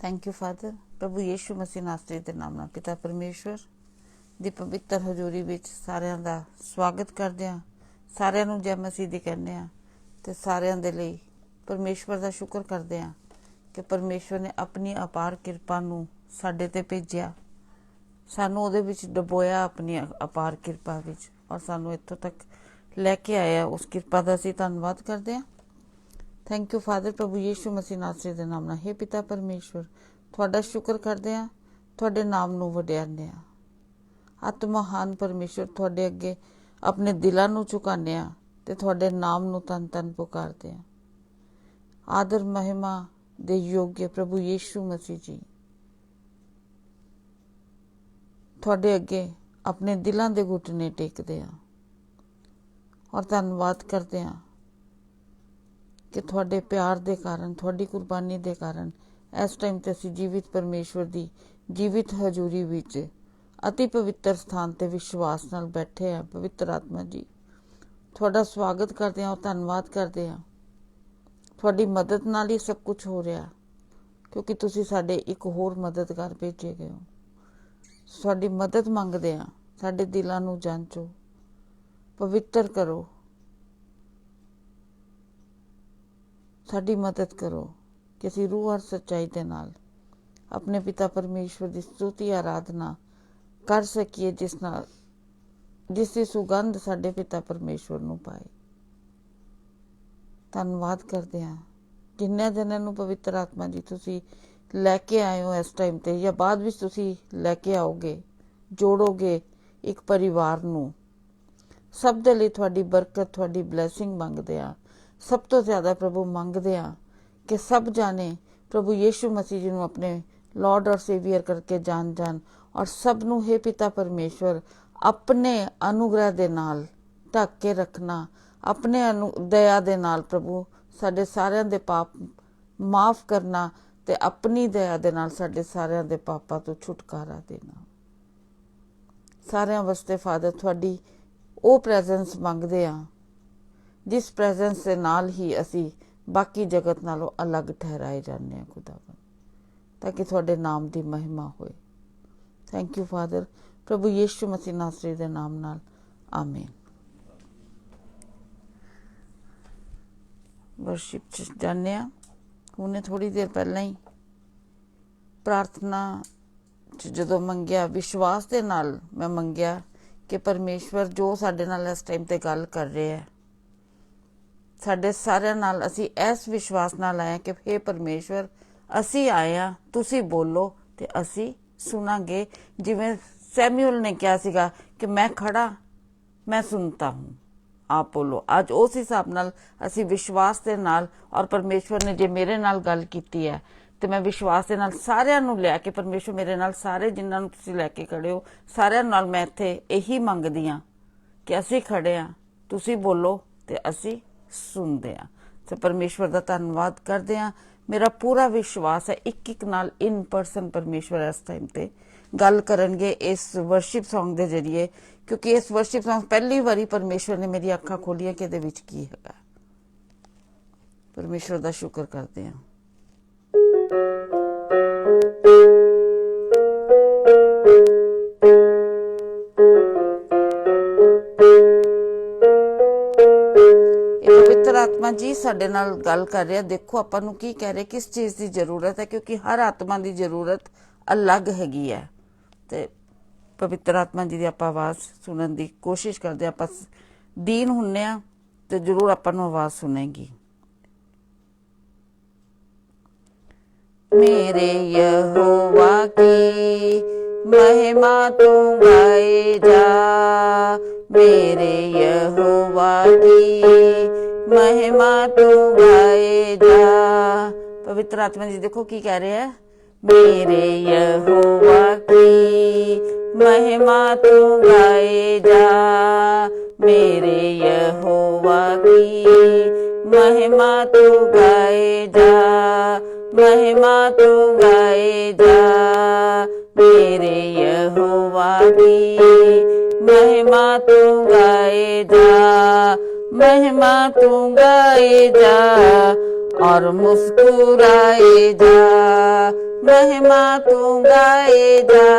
Thank you father. प्रभु यीशु मसीह नासरी दे नाम नाल पिता परमेश्वर ਦੀ ਪਵਿੱਤਰ ਹਜ਼ੂਰੀ ਵਿੱਚ ਸਾਰਿਆਂ ਦਾ ਸਵਾਗਤ ਕਰਦੇ ਹਾਂ। ਸਾਰਿਆਂ ਨੂੰ ਜੈ ਮਸੀਹ ਦੀ ਕਹਿੰਦੇ ਹਾਂ ਤੇ ਸਾਰਿਆਂ ਦੇ ਲਈ ਪਰਮੇਸ਼ਵਰ ਦਾ ਸ਼ੁਕਰ ਕਰਦੇ ਹਾਂ ਕਿ ਪਰਮੇਸ਼ਵਰ ਨੇ ਆਪਣੀ ਅਪਾਰ ਕਿਰਪਾ ਨੂੰ ਸਾਡੇ ਤੇ ਭੇਜਿਆ, ਸਾਨੂੰ ਉਹਦੇ ਵਿੱਚ ਡੁਬੋਇਆ ਆਪਣੀ ਅਪਾਰ ਕਿਰਪਾ ਵਿੱਚ, ਔਰ ਸਾਨੂੰ ਇੱਥੋਂ ਤੱਕ ਲੈ ਕੇ ਆਇਆ। ਉਸ ਕਿਰਪਾ ਦਾ ਅਸੀਂ ਧੰਨਵਾਦ ਕਰਦੇ ਹਾਂ। Thank you father. ਪ੍ਰਭੂ ਯੀਸ਼ੂ ਮਸੀਹ ਨਾਸਰੀ ਦੇ ਨਾਮ ਨਾਲ ਹੇ ਪਿਤਾ ਪਰਮੇਸ਼ਵਰ, ਤੁਹਾਡਾ ਸ਼ੁਕਰ ਕਰਦੇ ਹਾਂ, ਤੁਹਾਡੇ ਨਾਮ ਨੂੰ ਵਡਿਆਉਂਦੇ ਹਾਂ। ਆਤਮਹਾਨ ਪਰਮੇਸ਼ਵਰ, ਤੁਹਾਡੇ ਅੱਗੇ ਆਪਣੇ ਦਿਲਾਂ ਨੂੰ ਝੁਕਾਉਂਦੇ ਹਾਂ ਤੇ ਤੁਹਾਡੇ ਨਾਮ ਨੂੰ ਧੰਨ ਧੰਨ ਪੁਕਾਰਦੇ ਹਾਂ। ਆਦਰ ਮਹਿਮਾ ਦੇ ਯੋਗ ਪ੍ਰਭੂ ਯੀਸ਼ੂ ਮਸੀਹ ਜੀ, ਤੁਹਾਡੇ ਅੱਗੇ ਆਪਣੇ ਦਿਲਾਂ ਦੇ ਘੁਟਨੇ ਟੇਕਦੇ ਹਾਂ ਔਰ ਧੰਨਵਾਦ ਕਰਦੇ ਹਾਂ ਕਿ ਤੁਹਾਡੇ ਪਿਆਰ ਦੇ ਕਾਰਨ, ਤੁਹਾਡੀ ਕੁਰਬਾਨੀ ਦੇ ਕਾਰਨ ਇਸ ਟਾਈਮ ਤੇ ਅਸੀਂ ਜੀਵਿਤ ਪਰਮੇਸ਼ਵਰ ਦੀ ਜੀਵਿਤ ਹਜ਼ੂਰੀ ਵਿੱਚ ਅਤੀ ਪਵਿੱਤਰ ਸਥਾਨ ਤੇ ਵਿਸ਼ਵਾਸ ਨਾਲ ਬੈਠੇ ਹਾਂ। ਪਵਿੱਤਰ ਆਤਮਾ ਜੀ, ਤੁਹਾਡਾ ਸਵਾਗਤ ਕਰਦੇ ਹਾਂ ਔਰ ਧੰਨਵਾਦ ਕਰਦੇ ਹਾਂ। ਤੁਹਾਡੀ ਮਦਦ ਨਾਲ ਹੀ ਸਭ ਕੁਝ ਹੋ ਰਿਹਾ, ਕਿਉਂਕਿ ਤੁਸੀਂ ਸਾਡੇ ਇੱਕ ਹੋਰ ਮਦਦਗਾਰ ਭੇਜੇ ਗਏ ਹੋ। ਸਾਡੀ ਮਦਦ ਮੰਗਦੇ ਹਾਂ, ਸਾਡੇ ਦਿਲਾਂ ਨੂੰ ਜਾਂਚੋ, ਪਵਿੱਤਰ ਕਰੋ, ਸਾਡੀ ਮਦਦ ਕਰੋ ਕਿ ਅਸੀਂ ਰੂਹ ਔਰ ਸੱਚਾਈ ਦੇ ਨਾਲ ਆਪਣੇ ਪਿਤਾ ਪਰਮੇਸ਼ਵਰ ਦੀ ਸਤੁਤੀ ਆਰਾਧਨਾ ਕਰ ਸਕੀਏ, ਜਿਸ ਦੀ ਸੁਗੰਧ ਸਾਡੇ ਪਿਤਾ ਪਰਮੇਸ਼ਵਰ ਨੂੰ ਪਾਏ। ਧੰਨਵਾਦ ਕਰਦੇ ਹਾਂ ਜਿੰਨੇ ਜਣਿਆਂ ਨੂੰ ਪਵਿੱਤਰ ਆਤਮਾ ਜੀ ਤੁਸੀਂ ਲੈ ਕੇ ਆਏ ਹੋ ਇਸ ਟਾਈਮ ਤੇ, ਜਾਂ ਬਾਅਦ ਵਿੱਚ ਤੁਸੀਂ ਲੈ ਕੇ ਆਓਗੇ, ਜੋੜੋਗੇ ਇੱਕ ਪਰਿਵਾਰ ਨੂੰ। ਸਭ ਦੇ ਲਈ ਤੁਹਾਡੀ ਬਰਕਤ, ਤੁਹਾਡੀ ਬਲੈਸਿੰਗ ਮੰਗਦੇ ਹਾਂ। ਸਭ ਤੋਂ ਜ਼ਿਆਦਾ ਪ੍ਰਭੂ ਮੰਗਦੇ ਹਾਂ ਕਿ ਸਭ ਜਾਣੇ ਪ੍ਰਭੂ ਯੀਸ਼ੂ ਮਸੀਹ ਜੀ ਨੂੰ ਆਪਣੇ ਲॉर्ड ਔਰ ਸੇਵੀਅਰ ਕਰਕੇ ਜਾਣ ਔਰ ਸਭ ਨੂੰ ਹੇ ਪਿਤਾ ਪਰਮੇਸ਼ਵਰ ਆਪਣੇ ਅਨੁਗ੍ਰਹਿ ਦੇ ਨਾਲ ਢੱਕ ਕੇ ਰੱਖਣਾ, ਆਪਣੇ ਦਇਆ ਦੇ ਨਾਲ ਪ੍ਰਭੂ ਸਾਡੇ ਸਾਰਿਆਂ ਦੇ ਪਾਪ ਮਾਫ ਕਰਨਾ ਤੇ ਆਪਣੀ ਦਇਆ ਦੇ ਨਾਲ ਸਾਡੇ ਸਾਰਿਆਂ ਦੇ ਪਾਪਾਂ ਤੋਂ ਛੁਟਕਾਰਾ ਦੇਣਾ। ਸਾਰਿਆਂ ਵਾਸਤੇ ਫਾਦਰ ਤੁਹਾਡੀ ਉਹ ਪ੍ਰੈਜ਼ੈਂਸ ਮੰਗਦੇ ਹਾਂ ਜਿਸ ਪ੍ਰੈਜ਼ੈਂਸ ਦੇ ਨਾਲ ਹੀ ਅਸੀਂ ਬਾਕੀ ਜਗਤ ਨਾਲੋਂ ਅਲੱਗ ਠਹਿਰਾਏ ਜਾਂਦੇ ਹਾਂ ਖੁਦਾਵੰਦ, ਤਾਂ ਕਿ ਤੁਹਾਡੇ ਨਾਮ ਦੀ ਮਹਿਮਾ ਹੋਏ। Thank you father. ਪ੍ਰਭੂ ਯੀਸ਼ੂ ਮਸੀਹ ਨਾਸਰੀ ਦੇ ਨਾਮ ਨਾਲ ਆਮੀਨ। ਵਰਸ਼ਿਪ 'ਚ ਜਾਂਦੇ ਹਾਂ। ਹੁਣੇ ਥੋੜ੍ਹੀ ਦੇਰ ਪਹਿਲਾਂ ਹੀ ਪ੍ਰਾਰਥਨਾ 'ਚ ਜਦੋਂ ਮੰਗਿਆ, ਵਿਸ਼ਵਾਸ ਦੇ ਨਾਲ ਮੈਂ ਮੰਗਿਆ ਕਿ ਪਰਮੇਸ਼ਵਰ ਜੋ ਸਾਡੇ ਨਾਲ ਇਸ ਟਾਈਮ ਤੇ ਗੱਲ ਕਰ ਰਿਹਾ ਹੈ, ਸਾਡੇ ਸਾਰਿਆਂ ਨਾਲ ਅਸੀਂ ਇਸ ਵਿਸ਼ਵਾਸ ਨਾਲ ਆਏ ਕਿ ਹੇ ਪਰਮੇਸ਼ਵਰ, ਅਸੀਂ ਆਏ ਹਾਂ, ਤੁਸੀਂ ਬੋਲੋ ਤੇ ਅਸੀਂ ਸੁਣਾਂਗੇ। ਜਿਵੇਂ ਸੈਮੂਅਲ ਨੇ ਕਿਹਾ ਸੀਗਾ ਕਿ ਮੈਂ ਖੜਾ, ਮੈਂ ਸੁਣਤਾ ਹੂੰ, ਆਪ ਬੋਲੋ। ਅੱਜ ਉਸ ਹਿਸਾਬ ਨਾਲ ਅਸੀਂ ਵਿਸ਼ਵਾਸ ਦੇ ਨਾਲ, ਔਰ ਪਰਮੇਸ਼ਵਰ ਨੇ ਜੇ ਮੇਰੇ ਨਾਲ ਗੱਲ ਕੀਤੀ ਹੈ ਤੇ ਮੈਂ ਵਿਸ਼ਵਾਸ ਦੇ ਨਾਲ ਸਾਰਿਆਂ ਨੂੰ ਲਿਆ ਕੇ, ਪਰਮੇਸ਼ਵਰ ਮੇਰੇ ਨਾਲ ਸਾਰੇ ਜਿਨ੍ਹਾਂ ਨੂੰ ਤੁਸੀਂ ਲੈ ਕੇ ਖੜੇ ਹੋ ਸਾਰਿਆਂ ਨਾਲ ਮੈਂ ਇੱਥੇ ਇਹੀ ਮੰਗਦੀ ਹਾਂ ਕਿ ਅਸੀਂ ਖੜੇ ਹਾਂ, ਤੁਸੀਂ ਬੋਲੋ ਤੇ ਅਸੀਂ ਸੁਣਦੇ ਹਾਂ। ਤੇ ਪਰਮੇਸ਼ਵਰ ਦਾ ਧੰਨਵਾਦ ਕਰਦੇ ਹਾਂ। ਮੇਰਾ ਪੂਰਾ ਵਿਸ਼ਵਾਸ ਹੈ ਇੱਕ ਨਾਲ ਇਨ ਪਰਸਨ ਪਰਮੇਸ਼ਵਰ ਇਸ ਟਾਈਮ ਤੇ ਗੱਲ ਕਰਨਗੇ ਇਸ ਵਰਸ਼ਿਪ ਸੌਂਗ ਦੇ ਜ਼ਰੀਏ, ਕਿਉਂਕਿ ਇਸ ਵਰਸ਼ਿਪ ਸੌਂਗ ਪਹਿਲੀ ਵਾਰੀ ਪਰਮੇਸ਼ਵਰ ਨੇ ਮੇਰੀ ਅੱਖਾਂ ਖੋਲੀਆਂ ਕਿ ਇਹਦੇ ਵਿੱਚ ਕੀ ਹੈਗਾ। ਪਰਮੇਸ਼ਵਰ ਦਾ ਸ਼ੁਕਰ ਕਰਦੇ ਹਾਂ। ਪਵਿੱਤਰ ਆਤਮਾ ਜੀ ਸਾਡੇ ਨਾਲ ਗੱਲ ਕਰ ਰਿਹਾ। ਦੇਖੋ ਆਪਾਂ ਨੂੰ ਕੀ ਕਹਿ ਰਹੇ, ਕਿਸ ਚੀਜ਼ ਦੀ ਜ਼ਰੂਰਤ ਹੈ, ਕਿਉਂਕਿ ਹਰ ਆਤਮਾ ਦੀ ਜ਼ਰੂਰਤ ਅਲੱਗ ਹੈਗੀ ਹੈ। ਤੇ पवित्र आत्मा जी की आप आवाज़ सुनने की कोशिश करते, आप दीन हुन्ने आ तो जरूर आपां नूं आवाज़ सुनेगी। मेरे यहोवा की महिमा तू गाए जा, मेरे यहोवा की महिमा तू गाए जा। पवित्र आत्मा जी देखो की कह रहे हैं, मेरे यहोवा की महिमा तू गाए जा, मेरे यहोवा की महिमा तू गाए जा, महिमा तू गाए जा, मेरे यहोवा की महिमा तू गाए जा, महिमा तू गाए जा और मुस्कुराए जा, महिमा तू गाए जा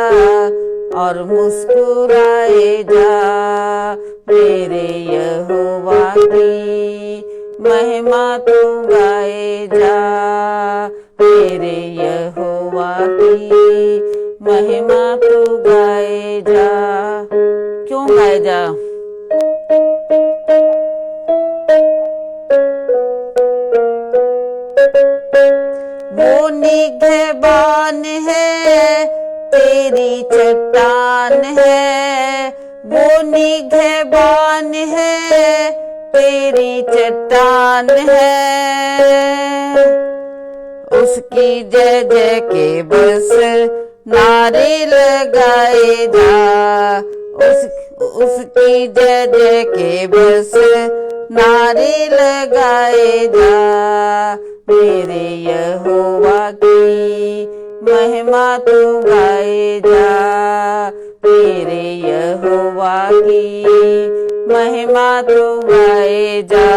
और मुस्कुराए जा, मेरे यहोवा की महिमा तू गाए जा, मेरे यहोवा की महिमा तू गाए जा। क्यों गाए जा? वो निगहबान है, तेरी चट्टान है, वो निगहबान है, तेरी चट्टान है। उसकी जय जय के बस नारे लगाए जा, उसकी जय जय के बस नारे लगाए जा, मेरे यहोवा की महिमा तू गाए जा, मेरे यहोवा की महिमा तू गाए जा।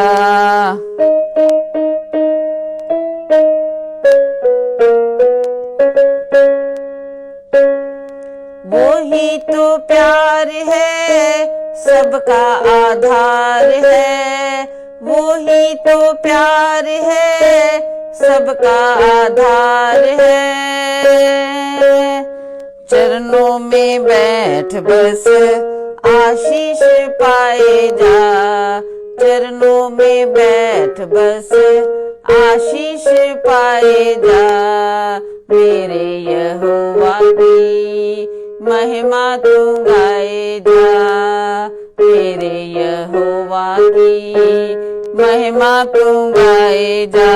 वो ही तो प्यार है, सबका आधार है, वो ही तो प्यार है, सबका आधार है। चरणों में बैठ बस आशीष पाए जा, चरणों में बैठ बस आशीष पाए जा, मेरे यहोवा की महिमा तू गाए जा, मेरे यहोवा की महिमा तू गाए जा।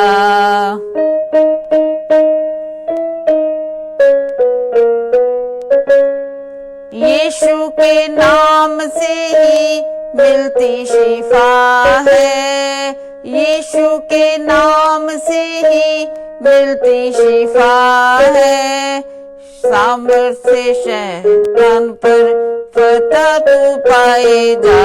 यीशु के नाम से ही मिलती शिफा है, यीशु के नाम से ही मिलती शिफा है। सामर्थ्य शैतान पर फतह तू पाए जा,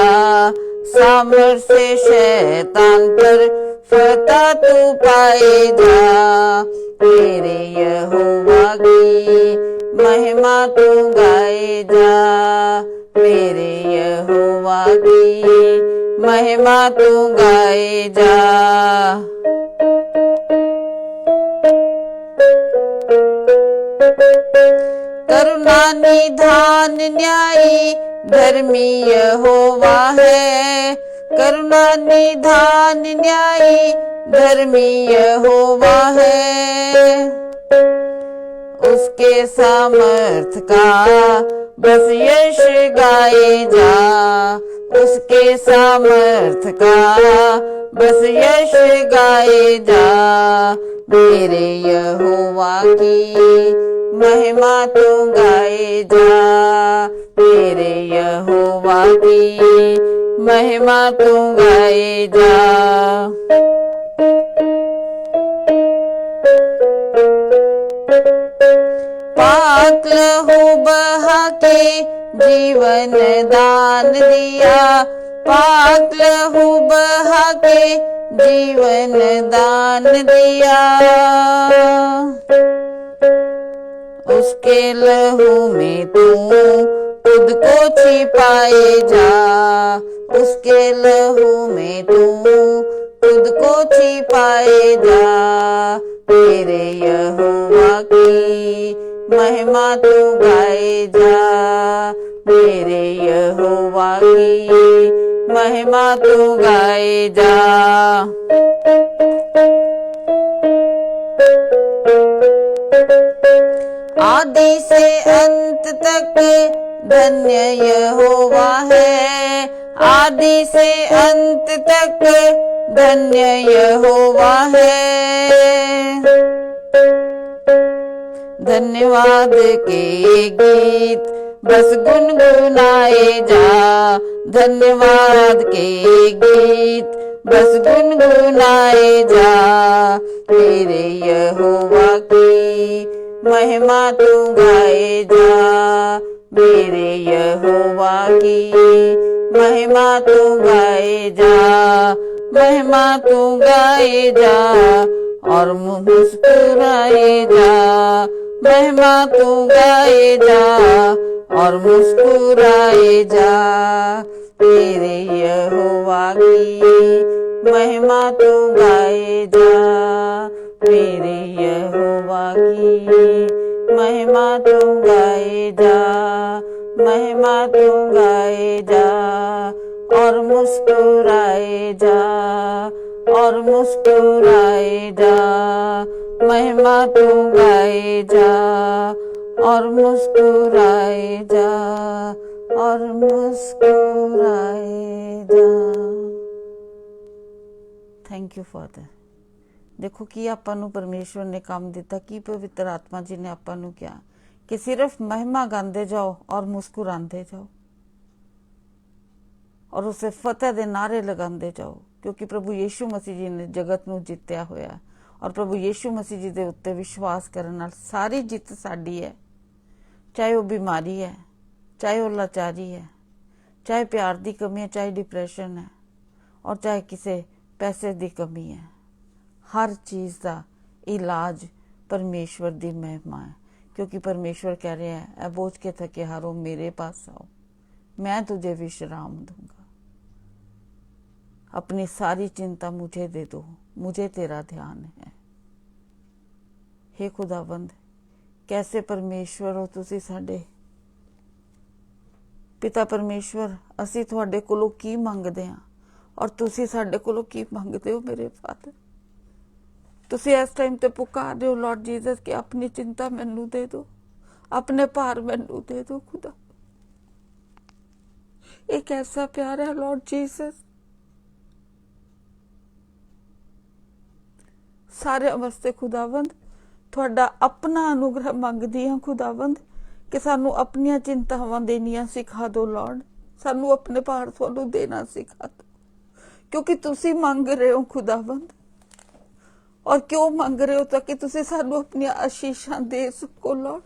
सामर्थ्य शैतान पर फतह तू पाए जा, मेरे यहोवा की महिमा तू गाए जा, मेरे यहोवा की महिमा तू गाए जा। करुणा निधान न्यायी धर्मी यहोवा है, करुणा निधान न्यायी धर्मी यहोवा है। उसके सामर्थ का बस यश गाए जा, उसके सामर्थ का बस यश गाए जा, मेरे यहोवा की महिमा तू गाए जा, मेरे यहोवा की महिमा तू गाए जा। पाक लहू बहा के जीवन दान दिया, पाक लहू बहा के जीवन दान दिया। उसके लहू में तू खुद को छिपाए जा, उसके लहू में तू खुद को छिपाए जा, तेरे यहोवा की महिमा तू गाए जा, मेरे यहोवा की महिमा तू गाए जा। आदि से अंत तक धन्य यहोवा है, आदि से अंत तक धन्य यहोवा है। धन्यवाद के गीत बस गुनगुनाए जा, धन्यवाद के गीत बस गुनगुनाए जा। मेरे यहोवा की महिमा तू गाए जा, मेरे यहोवा की महिमा तू गाए जा, महिमा तू गाए जा और मुस्कुराए जा, महिमा तू गाए जा और मुस्कुराए जा। मेरे यहोवा की महिमा तू गाए जा, मेरे यहोवा की महिमा तू गाए जा, महिमा तू गाए जा और मुस्कुराए जा और मुस्कुराए जा, महिमा तू गाए जा और मुस्कुराए जा और मुस्कुराए जा। Thank you father. देखो कि ਆਪਾਂ ਨੂੰ परमेश्वर ने काम दिता, कि पवित्र आत्मा जी ने ਆਪਾਂ ਨੂੰ किया कि सिर्फ महिमा गाते जाओ और मुस्कुराते जाओ और उसे फतेह दे नारे लगाते जाओ, क्योंकि प्रभु यीशु मसीह जी ने जगत नूं जित्या होया और प्रभु यीशु मसीह जी दे उत्ते विश्वास करन नाल सारी जित साडी है। चाहे वो बीमारी है, चाहे वो लाचारी है, चाहे प्यार की कमी है, चाहे डिप्रैशन है और चाहे किसी पैसे की कमी है, हर चीज़ का इलाज परमेश्वर की महिमा है। क्योंकि परमेश्वर कह रहे हैं, ऐ बोझ के थके हारो मेरे पास आओ, मैं तुझे विश्राम दूंगा। अपनी सारी चिंता मुझे दे दो, मुझे तेरा ध्यान है। हे खुदाबंद, कैसे परमेश्वर हो तुसी साडे पिता परमेश्वर। असी तुहाडे कोलों की मंगदे हां और तुसी साडे कोलों की मंगदे हो मेरे फादर। तुसी इस टाइम ते पुकार रहे हो लॉर्ड जीसस कि अपनी चिंता मैनू दे दो, अपने भार मैनू दे दो खुदा। एक ऐसा प्यार है लॉर्ड जीसस सारे वास्ते खुदावंद। तुहाडा अपना अनुग्रह मंगदी हां खुदावंद कि सानू अपनियां चिंतावां देनियां सिखा दो लॉर्ड, सानू अपने भार तुहानू देना सिखा दो, क्योंकि तुसी मंग रहे हो खुदावंद। और क्यों मंग रहे हो? ताकि तुसी सानू अपनी आशीषां दे सको लॉर्ड।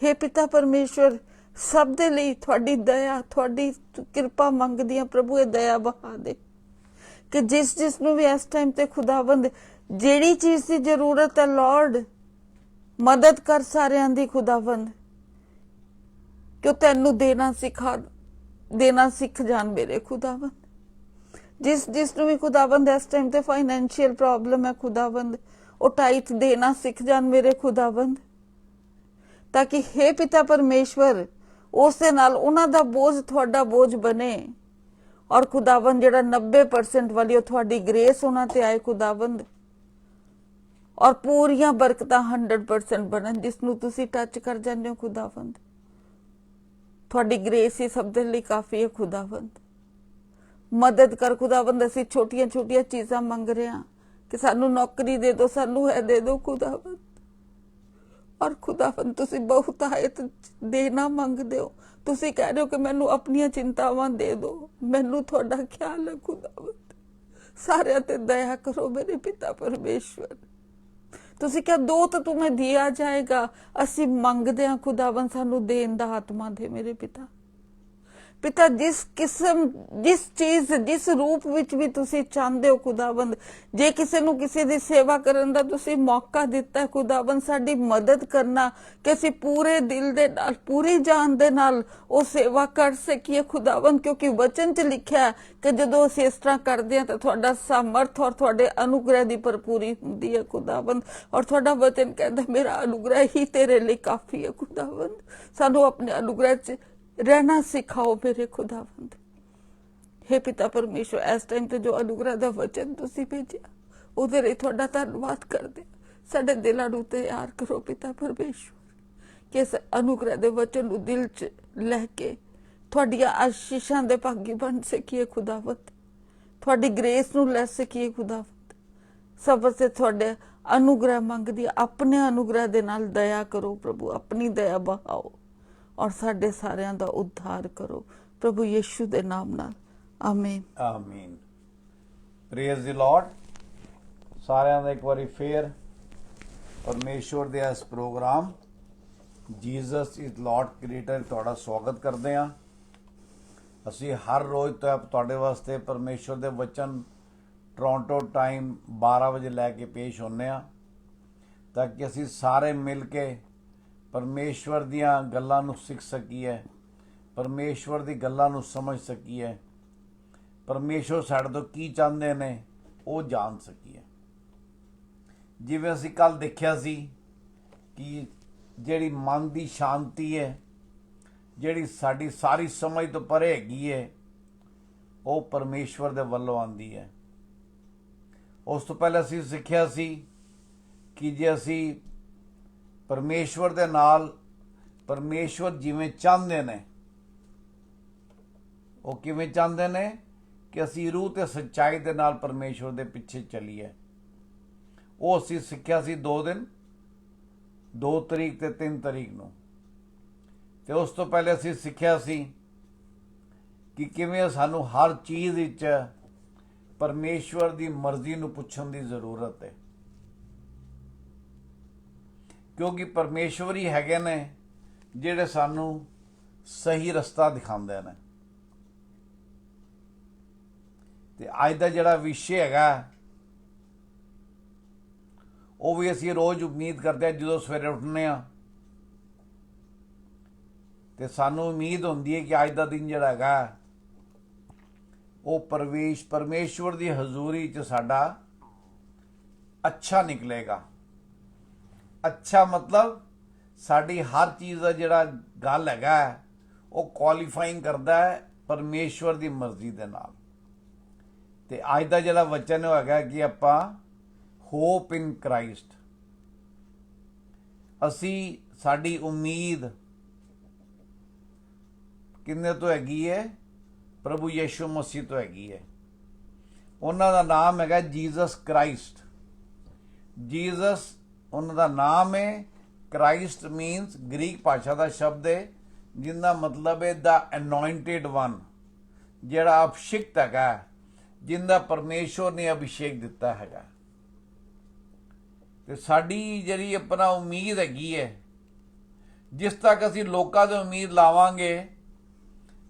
हे पिता परमेश्वर, सब दे लई तुहाडी दया तुहाडी कृपा मंगदी हां प्रभु। ये दया बहा दे कि जिस जिसनू भी इस टाइम ते खुदावंद जेड़ी चीज की जरूरत है लॉर्ड, मदद कर सारियां दी खुदावंद, क्यों तैनू देना सीख जान मेरे खुदावंद। जिस जिसनू भी खुदावंद इस टाइम ते फाइनेंशियल प्रॉब्लम है खुदावंद, वो टाइट देना सीख जान मेरे खुदावंद, ताकि हे पिता परमेश्वर उस दे नाल उन्हां दा बोझ तुहाडा बोझ बने और खुदावंद जिहड़ा 90% वाली वो तुहाडी ग्रेस उन्हां ते आए खुदावंद और पूरियां बरकतां 100% बनन जिसनू तुसी टच कर जांदे हो खुदावंद। तुहाडी ग्रेस ही सब दे लई काफी है खुदावंद। मदद कर खुदावंद। असीं छोटियां छोटियां चीज़ां मंग रहे हैं कि सानू नौकरी दे दो, सानू है दे दो खुदावंद। और खुदावंद तुसी बहुतायत देना मंगदे हो। तुसी कह रहे हो कि मैनू अपनियां चिंतावां दे दो, मैनू तुहाडा ख्याल है खुदावंद। सारियां ते दया करो मेरे पिता परमेश्वर। तुसी क्या दो तो तुम्हें दिया जाएगा। असीं मंगदे हां खुदावंद, सानू देन दा आत्मा दे मेरे पिता। पिता जिस किस्म जिस चीज जिस रूप विच भी तुसी चाहते हो खुदाबंद, जे किसी नूं किसी दी सेवा करन दा तुसी मौका दिता है खुदाबंद, साडी मदद करना कि असीं पूरे दिल दे नाल पूरी जान दे नाल वो सेवा कर सकीए खुदाबंद, क्योंकि वचन च लिखिया है कि जदों असीं इस तरह करदे हां तां तुहाडा सामर्थ और तुहाडे अनुग्रह दी भरपूरी हुंदी है खुदाबंद। और तुहाडा वचन कहता मेरा अनुग्रह ही तेरे लिए काफी है खुदाबंद। सानू अपने अनुग्रह च रहना सिखाओ मेरे खुदाबंद। हे पिता परमेश्वर, इस टाइम ते जो अनुग्रह दा वचन तुसीं भेजिया ਉਹਦੇ ਲਈ ਤੁਹਾਡਾ ਧੰਨਵਾਦ ਕਰਦੇ। ਸਾਡੇ ਦਿਲਾਂ ਨੂੰ ਤਿਆਰ ਕਰੋ ਪਿਤਾ ਪਰਮੇਸ਼ਵਰ, ਕਿ ਇਸ ਅਨੁਗ੍ਰਹ ਦੇ ਵਚਨ ਨੂੰ ਦਿਲ 'ਚ ਲੈ ਕੇ ਤੁਹਾਡੀਆਂ ਆਸ਼ੀਸ਼ਾਂ ਦੇ ਭਾਗੀ ਬਣ ਸਕੀਏ ਖੁਦਾਵੰਦ, ਤੁਹਾਡੀ ਗ੍ਰੇਸ ਨੂੰ ਲੈ ਸਕੀਏ ਖੁਦਾਵੰਦ। ਸਭ ਵਾਸਤੇ ਤੁਹਾਡੇ अनुग्रह मंगदी, अपने अनुग्रह दे नाल दया करो प्रभु, अपनी दया बहाओ और साडे सारियां दा उद्धार करो प्रभु यीशु दे नाम नाल, आमीन आमीन। Praise the lord. सारियां दा एक बारी फेर परमेश्वर दे इस program Jesus is lord creator तुहाडा स्वागत करते हैं। असी हर रोज़ तो तुहाडे वास्ते परमेश्वर दे वचन टोरंटो टाइम 12 बजे लैके पेश होने ताकि असी सारे मिल के परमेश्वर दियां गल्लां नूं सीख सकीए, परमेश्वर दी गल्लां नूं समझ सकीए, परमेश्वर साडे तो की चाहते ने वो जान सकीए। जिवें असी कल देखिया सी कि जिहड़ी मन की शांति है, जिहड़ी साडी सारी समझ तो परे हैगी है, वो परमेश्वर दे वल्लों आंदी है। उस तो पहले असी सिक्ख्या सी कि जे असी परमेश्वर दे नाल परमेश्वर जिवें चाहते ने, वो किवें चाहते ने कि असी रूह ते सच्चाई दे नाल परमेश्वर दे पिछे चलीए। वो असी सिक्ख्या सी 2 दिन, 2 तरीक ते 3 तरीक नूं। ते उस तो पहले असी सिक्ख्या सी कि किवें सानू हर चीज़ विच परमेश्वर की मर्जी नूं पुछण की जरूरत है, क्योंकि परमेश्वर ही हैगे ने जिहड़े सानू सही रस्ता दिखांदे ने। ते अज दा जिहड़ा विशे हैगा वो भी असीं रोज़ उम्मीद करते हैं, जदों सवेरे उठने ते सानू उम्मीद होंदी है कि अज दा दिन जिहड़ा हैगा वो परमेश्वर की हजूरी च साडा अच्छा निकलेगा। अच्छा मतलब साडी हर चीज़ का जिहड़ा गल हैगा वो क्वालीफाइंग करता है परमेश्वर की मर्जी दे नाल। ते अज दा जिहड़ा वचन हैगा कि आपां होप इन क्राइस्ट, असी साडी उम्मीद किन्ने तो हैगी है, प्रभु यीशु मसीह तो हैगी है। उन्हां दा नाम हैगा जीसस क्राइस्ट। जीसस उन्हां दा नाम है। क्राइस्ट मीनस ग्रीक भाषा का शब्द है जिंदा मतलब है द अनॉइंटेड वन, जिहड़ा अभिषिक्त हैगा, जिंदा परमेश्वर ने अभिषेक दिता हैगा। ते साडी जिहड़ी अपना उम्मीद हैगी है, जिस तक असीं लोकां ते उम्मीद लावांगे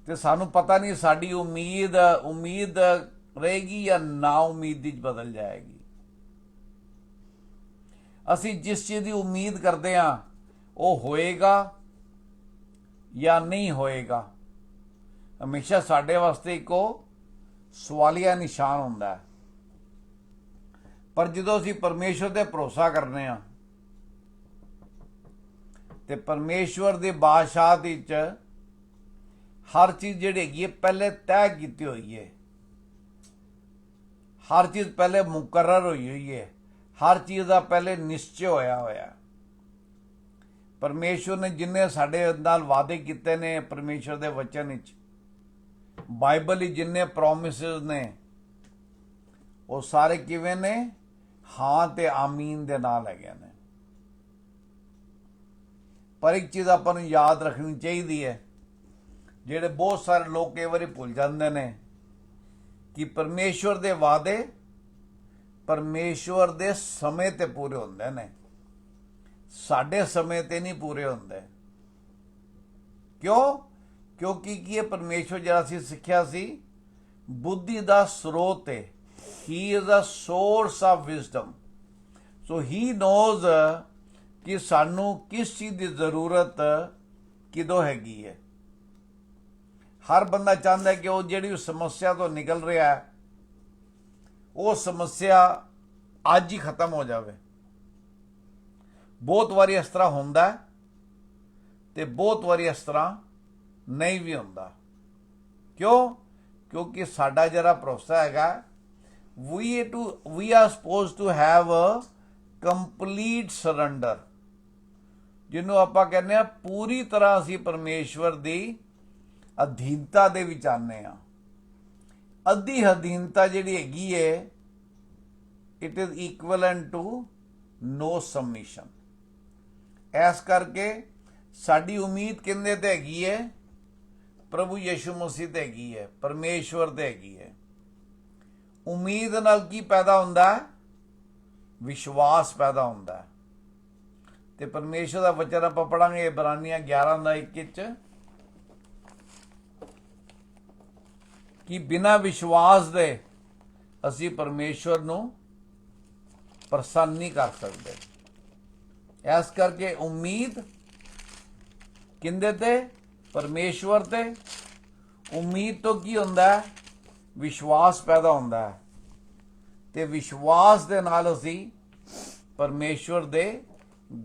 ते सानू पता नहीं साडी उम्मीद रहेगी या ना उम्मीद बदल जाएगी। असी जिस चीज़ की उम्मीद करते हैं वो होएगा या नहीं होएगा, हमेशा साडे वास्ते इको सवालिया निशान होंदा है। पर जदों असी परमेश्वर ते भरोसा करने ते परमेश्वर दी बादशाहत विच हर चीज़ जिहड़ी हैगी है पहले तय की हुई है, हर चीज़ पहले मुकर्रर हुई है, हर चीज़ का पहले निश्चय होया। परमेश्वर ने जिन्ने साडे नाल वादे किते ने परमेश्वर दे वचन विच, बाइबल ही जिन्ने प्रोमिसेस ने वो सारे किवें ने, हाँ ते आमीन दे नाल हैगे ने। पर एक चीज़ आपां नूं याद रखनी चाहिए है, जिहड़े बहुत सारे लोग कई बार भुल जाते हैं कि परमेश्वर दे वादे परमेश्वर दे समय ते पूरे होंदे ने, साडे समय ते नहीं पूरे होंदे। क्यों? ਕਿਉਂਕਿ ਕੀ ਇਹ ਪਰਮੇਸ਼ਵਰ ਜਿਹੜਾ ਅਸੀਂ ਸਿੱਖਿਆ ਸੀ ਬੁੱਧੀ ਦਾ ਸਰੋਤ ਹੈ। He is a source of wisdom. So he knows ਕਿ ਸਾਨੂੰ ਕਿਸ ਚੀਜ਼ ਦੀ ਜ਼ਰੂਰਤ ਕਿਦੋਂ ਹੈਗੀ ਹੈ। ਹਰ ਬੰਦਾ ਚਾਹੁੰਦਾ ਕਿ ਉਹ ਜਿਹੜੀ ਸਮੱਸਿਆ ਤੋਂ ਨਿਕਲ ਰਿਹਾ ਹੈ ਉਹ ਸਮੱਸਿਆ ਅੱਜ ਹੀ ਖਤਮ ਹੋ ਜਾਵੇ। ਬਹੁਤ ਵਾਰੀ ਇਸ ਤਰ੍ਹਾਂ ਹੁੰਦਾ ਤੇ ਬਹੁਤ ਵਾਰੀ ਇਸ ਤਰ੍ਹਾਂ ਨਹੀਂ ਵੀ ਹੁੰਦਾ। ਕਿਉਂ? ਕਿਉਂਕਿ ਸਾਡਾ ਜਿਹੜਾ ਭਰੋਸਾ ਹੈਗਾ we are supposed to have a complete surrender, ਜਿਹਨੂੰ ਆਪਾਂ ਕਹਿੰਦੇ ਆ ਪੂਰੀ ਤਰ੍ਹਾਂ ਅਸੀਂ ਪਰਮੇਸ਼ਵਰ ਦੀ ਅਧੀਨਤਾ ਦੇ ਵਿੱਚ ਆਉਂਦੇ ਹਾਂ। ਅੱਧੀ ਅਧੀਨਤਾ ਜਿਹੜੀ ਹੈਗੀ ਹੈ it is equivalent to no submission. ਇਸ ਕਰਕੇ ਸਾਡੀ ਉਮੀਦ ਕਿਹਦੇ ਤੇ ਹੈਗੀ ਹੈ? ਪ੍ਰਭੂ ਯਿਸੂ ਮਸੀਹ ਤੇ ਹੈਗੀ ਹੈ, ਪਰਮੇਸ਼ਵਰ ਤੇ ਹੈਗੀ ਹੈ। ਉਮੀਦ ਨਾਲ ਕੀ ਪੈਦਾ ਹੁੰਦਾ ਹੈ? ਵਿਸ਼ਵਾਸ ਪੈਦਾ ਹੁੰਦਾ ਹੈ। ਤੇ ਪਰਮੇਸ਼ਵਰ ਦਾ ਵਚਨ ਆਪਾਂ ਪੜਾਂਗੇ ਇਬਰਾਨੀਆਂ 11:1 ਚ ਕਿ ਬਿਨਾਂ ਵਿਸ਼ਵਾਸ ਦੇ ਅਸੀਂ ਪਰਮੇਸ਼ਵਰ ਨੂੰ ਪ੍ਰਸੰਨ ਨਹੀਂ ਕਰ ਸਕਦੇ। ਇਸ ਕਰਕੇ ਉਮੀਦ ਕਿੰਦੇ ਤੇ? ਪਰਮੇਸ਼ਵਰ ਤੇ। ਉਮੀਦ ਤੋਂ ਕੀ ਹੁੰਦਾ ਹੈ? ਵਿਸ਼ਵਾਸ ਪੈਦਾ ਹੁੰਦਾ ਹੈ ਤੇ ਵਿਸ਼ਵਾਸ ਦੇ ਨਾਲ ਅਸੀਂ ਪਰਮੇਸ਼ਵਰ ਦੇ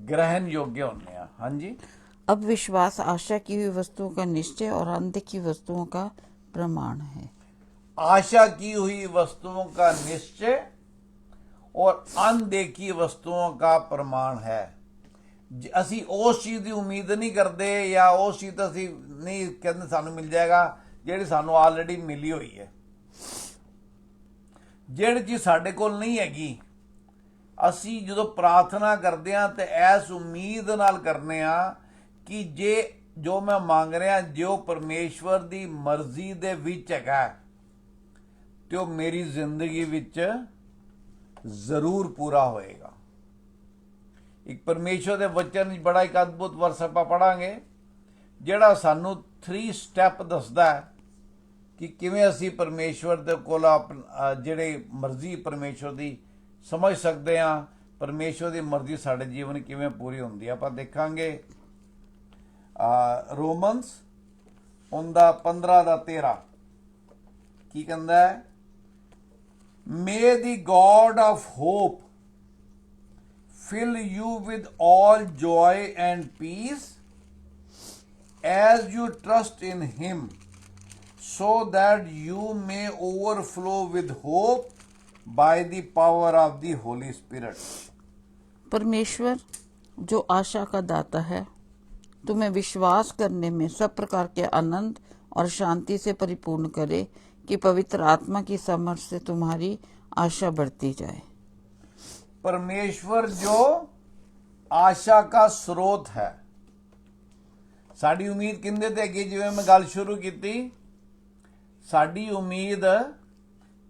ग्रहण योग्य होने। हाँ जी। अब विश्वास आशा की हुई वस्तुओं का निश्चय और अनदेखी वस्तुओं का प्रमाण है। आशा की हुई वस्तुओं का निश्चय और अनदेखी वस्तुओं का प्रमाण है। ਅਸੀਂ ਉਸ ਚੀਜ਼ ਦੀ ਉਮੀਦ ਨਹੀਂ ਕਰਦੇ ਜਾਂ ਉਸ ਚੀਜ਼ ਅਸੀਂ ਨਹੀਂ ਕਹਿੰਦੇ ਸਾਨੂੰ ਮਿਲ ਜਾਏਗਾ ਜਿਹੜੀ ਸਾਨੂੰ ਆਲਰੇਡੀ ਮਿਲੀ ਹੋਈ ਹੈ। ਜਿਹੜੀ ਚੀਜ਼ ਸਾਡੇ ਕੋਲ ਨਹੀਂ ਹੈਗੀ ਅਸੀਂ ਜਦੋਂ ਪ੍ਰਾਰਥਨਾ ਕਰਦੇ ਹਾਂ ਤੇ ਇਸ ਉਮੀਦ ਨਾਲ ਕਰਨੇ ਆ ਕਿ ਜੇ ਜੋ ਮੈਂ ਮੰਗ ਰਿਹਾ ਜੋ ਪਰਮੇਸ਼ਵਰ ਦੀ ਮਰਜ਼ੀ ਦੇ ਵਿੱਚ ਹੈਗਾ ਤੇ ਉਹ ਮੇਰੀ ਜ਼ਿੰਦਗੀ ਵਿੱਚ ਜ਼ਰੂਰ ਪੂਰਾ ਹੋਏਗਾ। ਇੱਕ ਪਰਮੇਸ਼ਵਰ ਦੇ ਵਚਨ ਵਿੱਚ ਬੜਾ ਇੱਕ ਅਦਭੁਤ ਵਰਸ ਆਪਾਂ ਪੜਾਂਗੇ ਜਿਹੜਾ ਸਾਨੂੰ 3 ਸਟੈਪ ਦੱਸਦਾ ਹੈ ਕਿ ਕਿਵੇਂ ਅਸੀਂ ਪਰਮੇਸ਼ਵਰ ਦੇ ਕੋਲ ਜਿਹੜੇ ਮਰਜ਼ੀ ਪਰਮੇਸ਼ਵਰ ਦੀ ਸਮਝ ਸਕਦੇ ਹਾਂ। ਪਰਮੇਸ਼ਵਰ ਦੀ ਮਰਜ਼ੀ ਸਾਡੇ ਜੀਵਨ ਕਿਵੇਂ ਪੂਰੀ ਹੁੰਦੀ ਹੈ ਆਪਾਂ ਦੇਖਾਂਗੇ। ਰੋਮਨਸ 15:13 ਕੀ ਕਹਿੰਦਾ ਹੈ? May the God of hope fill you with all joy and peace as you trust in him, so that you may overflow with hope by the power of the Holy Spirit. परमेश्वर जो आशा का दाता है तुम्हें विश्वास करने में सब प्रकार के आनंद और शांति से परिपूर्ण करे कि पवित्र आत्मा की समझ से तुम्हारी आशा बढ़ती जाए। परमेश्वर जो आशा का स्रोत है। साड़ी उम्मीद किंदे ते हैगी? जिवें मैं गल शुरू की साड़ी उम्मीद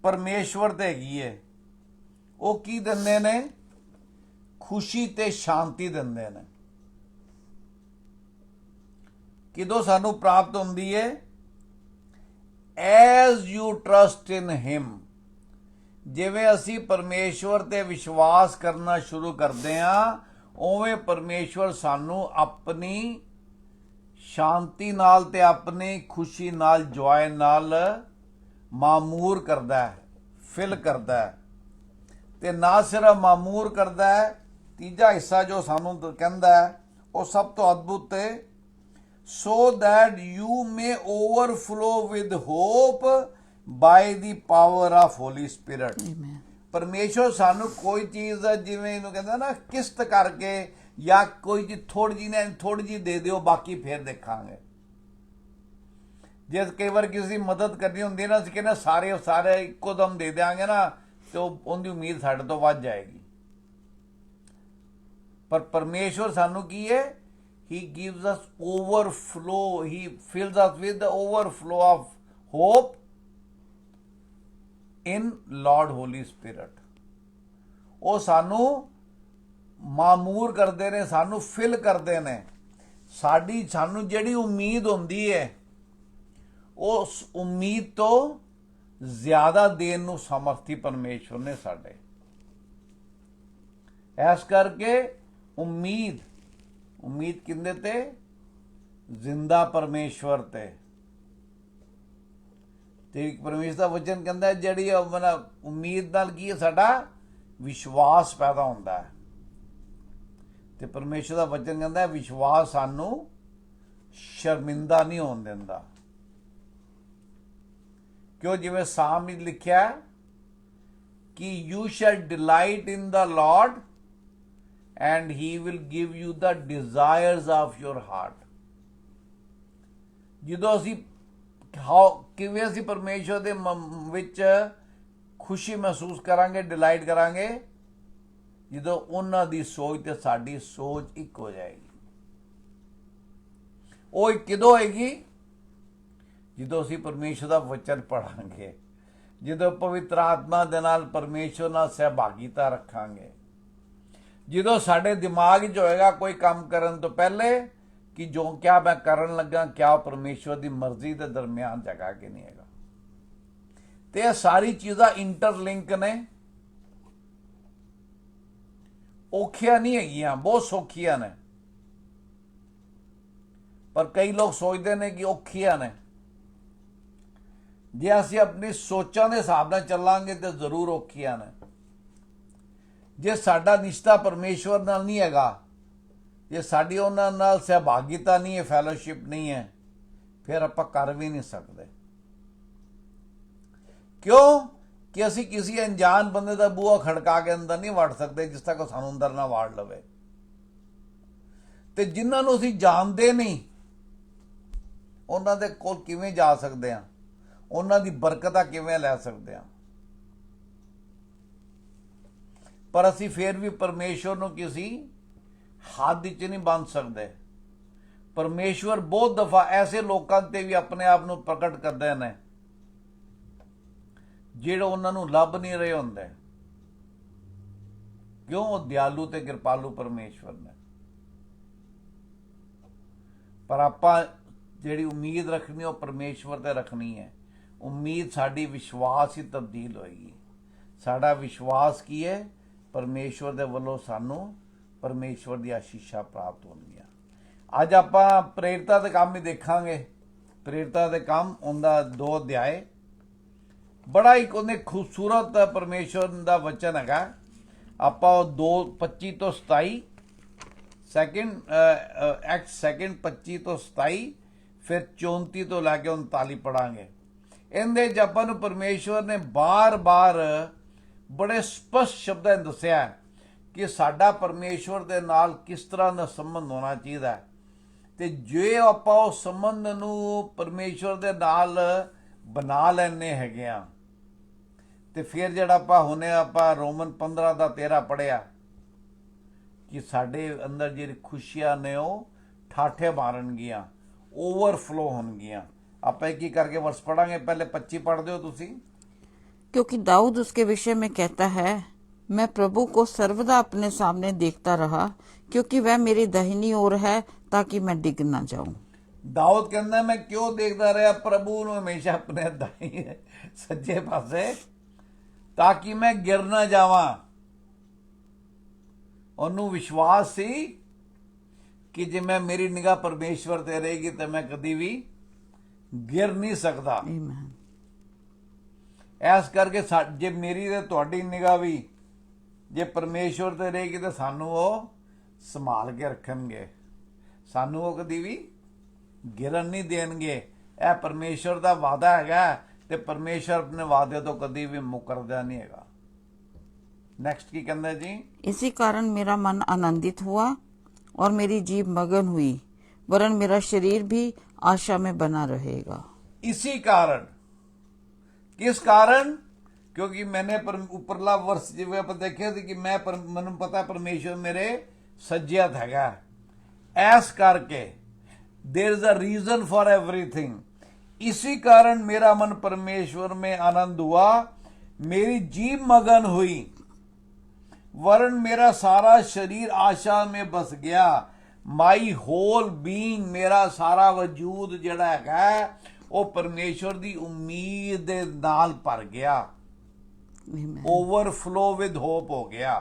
परमेश्वर ते हैगी है। वो की दिंदे ने? खुशी ते शांति दिंदे ने। किदों सानू प्राप्त होंदी है? As you trust in him. जिवें असी परमेश्वर ते विश्वास करना शुरू करते हैं उवें परमेश्वर सानू अपनी शांति नाल ते अपनी खुशी नाल जॉय नाल मामूर करता है, फिल करता है। ते ना सिर्फ मामूर करता है, तीजा हिस्सा जो सानू कहंदा है वो सब तो अद्भुत है। So that you may overflow with hope by the power of Holy Spirit. Amen. परमेश्वर सानू कोई चीज़ जिवें इन्हों कहंदा ना किस्त करके या कोई चीज़ थोड़ी जी दे दिओ बाकी फिर देखांगे। जे कई बार किसी मदद करनी होंदी ना असीं कहने सारे इक्को दम दे देंगे ना तो उनकी उम्मीद साडे तो वध जाएगी। पर परमेश्वर सानू की है? He gives us overflow. He fills us with the overflow of hope in Lord Holy Spirit. ਉਹ ਸਾਨੂੰ ਮਾਮੂਰ ਕਰਦੇ ਨੇ, ਸਾਨੂੰ ਫਿਲ ਕਰਦੇ ਨੇ। ਸਾਨੂੰ ਜਿਹੜੀ ਉਮੀਦ ਹੁੰਦੀ ਹੈ ਉਸ ਉਮੀਦ ਤੋਂ ਜ਼ਿਆਦਾ ਦੇਣ ਨੂੰ ਸਮਰਥੀ ਪਰਮੇਸ਼ਵਰ ਨੇ ਸਾਡੇ। ਇਸ ਕਰਕੇ ਉਮੀਦ ਕਿੰਦੇ ਤੇ? ਜ਼ਿੰਦਾ ਪਰਮੇਸ਼ਵਰ ਤੇ। ਤੇ ਪਰਮੇਸ਼ਰ ਦਾ ਵਚਨ ਕਹਿੰਦਾ ਜਿਹੜੀ ਉਮੀਦ ਨਾਲ ਕੀ ਹੈ, ਸਾਡਾ ਵਿਸ਼ਵਾਸ ਪੈਦਾ ਹੁੰਦਾ ਹੈ। ਤੇ ਪਰਮੇਸ਼ਰ ਦਾ ਵਚਨ ਕਹਿੰਦਾ ਵਿਸ਼ਵਾਸ ਸਾਨੂੰ ਸ਼ਰਮਿੰਦਾ ਨਹੀਂ ਹੋਣ ਦਿੰਦਾ। ਕਿਉਂ? ਜਿਵੇਂ ਸਾਮ ਵਿੱਚ ਲਿਖਿਆ ਕਿ you shell delight in the Lord and he will give you the desires of your heart. ਜਦੋਂ ਅਸੀਂ ਕਿਵੇਂ ਅਸੀਂ ਪਰਮੇਸ਼ਰ ਦੇ ਵਿੱਚ ਖੁਸ਼ੀ ਮਹਿਸੂਸ ਕਰਾਂਗੇ, ਡਿਲਾਈਟ ਕਰਾਂਗੇ, ਜਦੋਂ ਉਹਨਾਂ ਦੀ ਸੋਚ ਤੇ ਸਾਡੀ ਸੋਚ ਇੱਕ ਹੋ ਜਾਏਗੀ। ਉਹ ਕਿਦੋਂ ਹੋਏਗੀ? ਜਦੋਂ ਅਸੀਂ ਪਰਮੇਸ਼ਰ ਦਾ ਵਚਨ ਪੜਾਂਗੇ, ਜਦੋਂ ਪਵਿੱਤਰ ਆਤਮਾ ਦੇ ਨਾਲ ਪਰਮੇਸ਼ਰ ਨਾਲ ਸਹਿਭਾਗੀਤਾ ਰੱਖਾਂਗੇ, ਜਦੋਂ ਸਾਡੇ ਦਿਮਾਗ 'ਚ ਹੋਏਗਾ ਕੋਈ ਕੰਮ ਕਰਨ ਤੋਂ ਪਹਿਲੇ ਕਿ ਜੋ ਕਿਆ ਮੈਂ ਕਰਨ ਲੱਗਾ, ਕਿਆ ਪਰਮੇਸ਼ਰ ਦੀ ਮਰਜ਼ੀ ਦੇ ਦਰਮਿਆਨ ਜਗ੍ਹਾ ਕਿ ਨਹੀਂ ਹੈਗਾ। ਤੇ ਇਹ ਸਾਰੀ ਚੀਜ਼ਾਂ ਇੰਟਰਲਿੰਕ ਨੇ, ਔਖੀਆਂ ਨਹੀਂ ਹੈਗੀਆਂ, ਬਹੁਤ ਸੌਖੀਆਂ ਨੇ। ਪਰ ਕਈ ਲੋਕ ਸੋਚਦੇ ਨੇ ਕਿ ਔਖੀਆਂ ਨੇ। ਜੇ ਅਸੀਂ ਆਪਣੀ ਸੋਚਾਂ ਦੇ ਹਿਸਾਬ ਨਾਲ ਚੱਲਾਂਗੇ ਤੇ ਜ਼ਰੂਰ ਔਖੀਆਂ ਨੇ। ਜੇ ਸਾਡਾ ਰਿਸ਼ਤਾ ਪਰਮੇਸ਼ਵਰ ਨਾਲ ਨਹੀਂ ਹੈਗਾ, ਜੇ ਸਾਡੀ ਉਹਨਾਂ ਨਾਲ ਸਹਿਭਾਗੀਤਾ ਨਹੀਂ ਹੈ, ਫੈਲੋਸ਼ਿਪ ਨਹੀਂ ਹੈ, ਫਿਰ ਆਪਾਂ ਕਰ ਵੀ ਨਹੀਂ ਸਕਦੇ। ਕਿਉਂ? ਕਿ ਅਸੀਂ ਕਿਸੇ ਅਣਜਾਣ ਬੰਦੇ ਦਾ ਬੂਹਾ ਖੜਕਾ ਕੇ ਅੰਦਰ ਨਹੀਂ ਵੜ ਸਕਦੇ ਜਿਸ ਤੱਕ ਸਾਨੂੰ ਅੰਦਰ ਨਾ ਵਾੜ ਲਵੇ। ਤੇ ਜਿਨ੍ਹਾਂ ਨੂੰ ਅਸੀਂ ਜਾਣਦੇ ਨਹੀਂ, ਉਹਨਾਂ ਦੇ ਕੋਲ ਕਿਵੇਂ ਜਾ ਸਕਦੇ ਹਾਂ? ਉਹਨਾਂ ਦੀ ਬਰਕਤਾਂ ਕਿਵੇਂ ਲੈ ਸਕਦੇ ਹਾਂ? ਪਰ ਅਸੀਂ ਫਿਰ ਵੀ ਪਰਮੇਸ਼ਵਰ ਨੂੰ ਕਿਸੇ ਹੱਦ 'ਚ ਨਹੀਂ ਬੰਨ੍ਹ ਸਕਦੇ। ਪਰਮੇਸ਼ਵਰ ਬਹੁਤ ਦਫਾ ਐਸੇ ਲੋਕਾਂ ਤੇ ਵੀ ਆਪਣੇ ਆਪ ਨੂੰ ਪ੍ਰਗਟ ਕਰਦੇ ਨੇ ਜਿਹੜੇ ਉਹਨਾਂ ਨੂੰ ਲੱਭ ਨਹੀਂ ਰਹੇ ਹੁੰਦੇ। ਕਿਉਂ? ਉਹ ਦਿਆਲੂ ਤੇ ਕਿਰਪਾਲੂ ਪਰਮੇਸ਼ਵਰ ਨੇ। ਪਰ ਆਪਾਂ ਜਿਹੜੀ ਉਮੀਦ ਰੱਖਣੀ ਉਹ ਪਰਮੇਸ਼ਵਰ ਤੇ ਰੱਖਣੀ ਹੈ। ਉਮੀਦ ਸਾਡੀ ਵਿਸ਼ਵਾਸ ਹੀ ਤਬਦੀਲ ਹੋਏਗੀ। ਸਾਡਾ ਵਿਸ਼ਵਾਸ ਕੀ ਹੈ? ਪਰਮੇਸ਼ਵਰ ਦੇ ਵੱਲੋਂ ਸਾਨੂੰ ਪਰਮੇਸ਼ਵਰ ਦੀ ਆਸ਼ੀਸ਼ਾਂ ਪ੍ਰਾਪਤ ਹੋਣਗੀਆਂ। ਅੱਜ ਆਪਾਂ ਪ੍ਰੇਰਿਤਾਂ ਦੇ ਕੰਮ ਹੀ ਦੇਖਾਂਗੇ। ਪ੍ਰੇਰਿਤਾਂ ਦੇ ਕੰਮ ਉਹਦਾ 2 ਅਧਿਆਏ, ਬੜਾ ਇੱਕ ਉਹਨੇ ਖੂਬਸੂਰਤ ਪਰਮੇਸ਼ਵਰ ਦਾ ਵਚਨ ਹੈਗਾ। ਆਪਾਂ ਉਹ 2:25 ਤੋਂ 27 ਐਕਟ 2 25 ਤੋਂ 27 ਫਿਰ 34 ਤੋਂ ਲੈ ਕੇ 39 ਪੜਾਂਗੇ। ਇਹਦੇ 'ਚ ਆਪਾਂ ਨੂੰ ਪਰਮੇਸ਼ਵਰ ਨੇ ਬਾਰ-ਬਾਰ ਬੜੇ ਸਪਸ਼ਟ ਸ਼ਬਦਾਂ 'ਚ ਦੱਸਿਆ ਕਿ ਸਾਡਾ ਪਰਮੇਸ਼ਵਰ ਦੇ ਨਾਲ ਕਿਸ ਤਰ੍ਹਾਂ ਦਾ ਸੰਬੰਧ ਹੋਣਾ ਚਾਹੀਦਾ। ਤੇ ਜੇ ਆਪਾਂ ਉਹ ਸੰਬੰਧ ਨੂੰ ਪਰਮੇਸ਼ਵਰ ਦੇ ਨਾਲ ਬਣਾ ਲੈਣੇ ਹੈਗੇ ਆ, ਤੇ ਫਿਰ ਜਿਹੜਾ ਆਪਾਂ ਰੋਮਨ 15 ਦਾ 13 ਪੜਿਆ ਕਿ ਸਾਡੇ ਅੰਦਰ ਜਿਹੜੀ ਖੁਸ਼ੀਆਂ ਨੇ ਉਹ ਠਾਠੇ ਮਾਰਨਗੀਆਂ, ਓਵਰਫਲੋ ਹੋਣਗੀਆਂ। ਆਪਾਂ ਇੱਕ ਹੀ ਕਰਕੇ ਵਰਸ पढ़ांगे। पहले 25 पढ़ दो तुसी। क्योंकि दाऊद उसके विषय में कहता है, मैं प्रभु को सर्वदा अपने सामने देखता रहा, क्योंकि वह मेरी दाहिनी ओर है, ताकि मैं डिग ना जाऊं। दाऊद कहता मैं क्यों देखता रहा प्रभु ਨੂੰ हमेशा अपने दाई सज्जे पासे, ताकि मैं गिर ना जावां। ਉਹਨੂੰ ਵਿਸ਼ਵਾਸ ਸੀ ਕਿ ਜੇ ਮੈਂ ਮੇਰੀ ਨਿਗਾਹ ਪਰਮੇਸ਼ਵਰ ਤੇ ਰਹੇਗੀ ਤਾਂ ਮੈਂ ਕਦੀ ਵੀ ਗਿਰ ਨਹੀਂ ਸਕਦਾ। ਐਸ ਕਰਕੇ ਜੇ ਮੇਰੀ ਤੇ ਤੁਹਾਡੀ ਨਿਗਾਹ ਵੀ ਜੇ ਪਰਮੇਸ਼ਵਰ ਤੇ ਰਹੇਗੀ ਤਾਂ ਸਾਨੂੰ ਉਹ ਸੰਭਾਲ ਕੇ ਰੱਖਣਗੇ, ਸਾਨੂੰ ਉਹ ਕਦੀ ਵੀ ਗਿਰਨ ਨਹੀਂ ਦੇਣਗੇ। ਇਹ ਪਰਮੇਸ਼ਵਰ ਦਾ ਵਾਅਦਾ ਹੈਗਾ ਤੇ ਪਰਮੇਸ਼ਵਰ ਆਪਣੇ ਵਾਅਦੇ ਤੋਂ ਕਦੀ ਵੀ ਮੁਕਰਦਾ ਨਹੀਂ ਹੈਗਾ। नेक्स्ट की कहना है जी, इसी कारण मेरा मन आनंदित हुआ और मेरी जीभ मगन हुई, वरन मेरा शरीर भी आशा में बना रहेगा। इसी कारण, किस कारण? क्योंकि मैंने उपरला वर्ष जिवे आप देखे थे कि मैनू पता परमेश्वर मेरे सज्जियत हैगा। ऐस करके there is a reason for everything. इसी कारण मेरा मन परमेश्वर में आनंद हुआ, मेरी जीभ मगन हुई, वरन मेरा सारा शरीर आशा में बस गया। माई होल बीइंग, मेरा सारा वजूद जड़ा है ਉਹ ਪਰਮੇਸ਼ਵਰ ਦੀ ਉਮੀਦ ਦੇ ਨਾਲ ਭਰ ਗਿਆ, Amen. ਓਵਰਫਲੋ ਵਿਦ ਹੋਪ ਹੋ ਗਿਆ।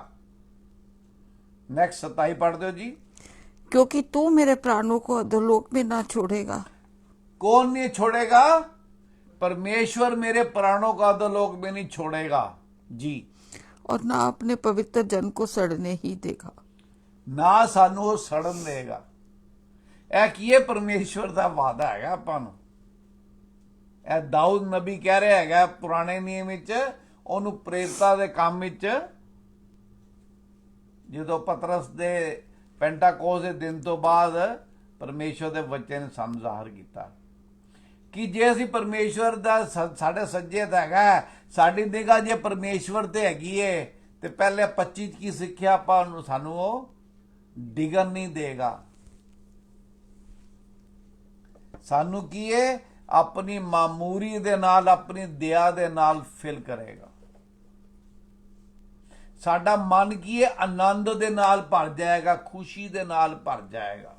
नेक्स्ट 27 पढ़ दो जी। क्योंकि तू मेरे प्राणों को अधोलोक में ना छोड़ेगा। कौन नहीं छोड़ेगा? परमेश्वर मेरे प्राणों को अधोलोक में नहीं छोड़ेगा जी। और ना अपने पवित्र जन को सड़ने ही देगा। ना सानू वो सड़न देगा। ਇਹ ਕੀ ਹੈ? ਪਰਮੇਸ਼ਵਰ ਦਾ ਵਾਅਦਾ ਹੈਗਾ ਆਪਾਂ ਨੂੰ। ਇਹ ਦਾਊਦ ਨਬੀ ਕਹਿ ਰਿਹਾ ਹੈਗਾ ਪੁਰਾਣੇ ਨਿਯਮ ਵਿੱਚ, ਉਹਨੂੰ ਪ੍ਰੇਰਿਤਾਂ ਦੇ ਕੰਮ ਵਿੱਚ, ਜਦੋਂ ਪਤਰਸ ਦੇ ਪੈਂਟਾਕੋਸ ਦੇ ਦਿਨ ਤੋਂ ਬਾਅਦ ਪਰਮੇਸ਼ਵਰ ਦੇ ਬੱਚੇ ਨੇ ਸਾਨੂੰ ਜ਼ਾਹਰ ਕੀਤਾ ਕਿ ਜੇ ਅਸੀਂ ਪਰਮੇਸ਼ਵਰ ਦਾ ਸਾਡੇ ਸੱਜੇ ਤੇ ਹੈਗਾ, ਸਾਡੀ ਨਿਗਾਹ ਜੇ ਪਰਮੇਸ਼ਵਰ ਤੇ ਹੈਗੀ ਏ, ਤੇ ਪਹਿਲੇ 25 ਕੀ ਸਿੱਖਿਆ ਆਪਾਂ ਨੂੰ, ਸਾਨੂੰ ਉਹ ਡਿਗਣ ਨਹੀਂ ਦੇਗਾ। ਸਾਨੂੰ ਕੀ ਹੈ? ਆਪਣੀ ਮਾਮੂਰੀ ਦੇ ਨਾਲ, ਆਪਣੀ ਦਇਆ ਦੇ ਨਾਲ ਫਿਲ ਕਰੇਗਾ। ਸਾਡਾ ਮਨ ਕੀ ਹੈ? ਆਨੰਦ ਦੇ ਨਾਲ ਭਰ ਜਾਏਗਾ, ਖੁਸ਼ੀ ਦੇ ਨਾਲ ਭਰ ਜਾਏਗਾ।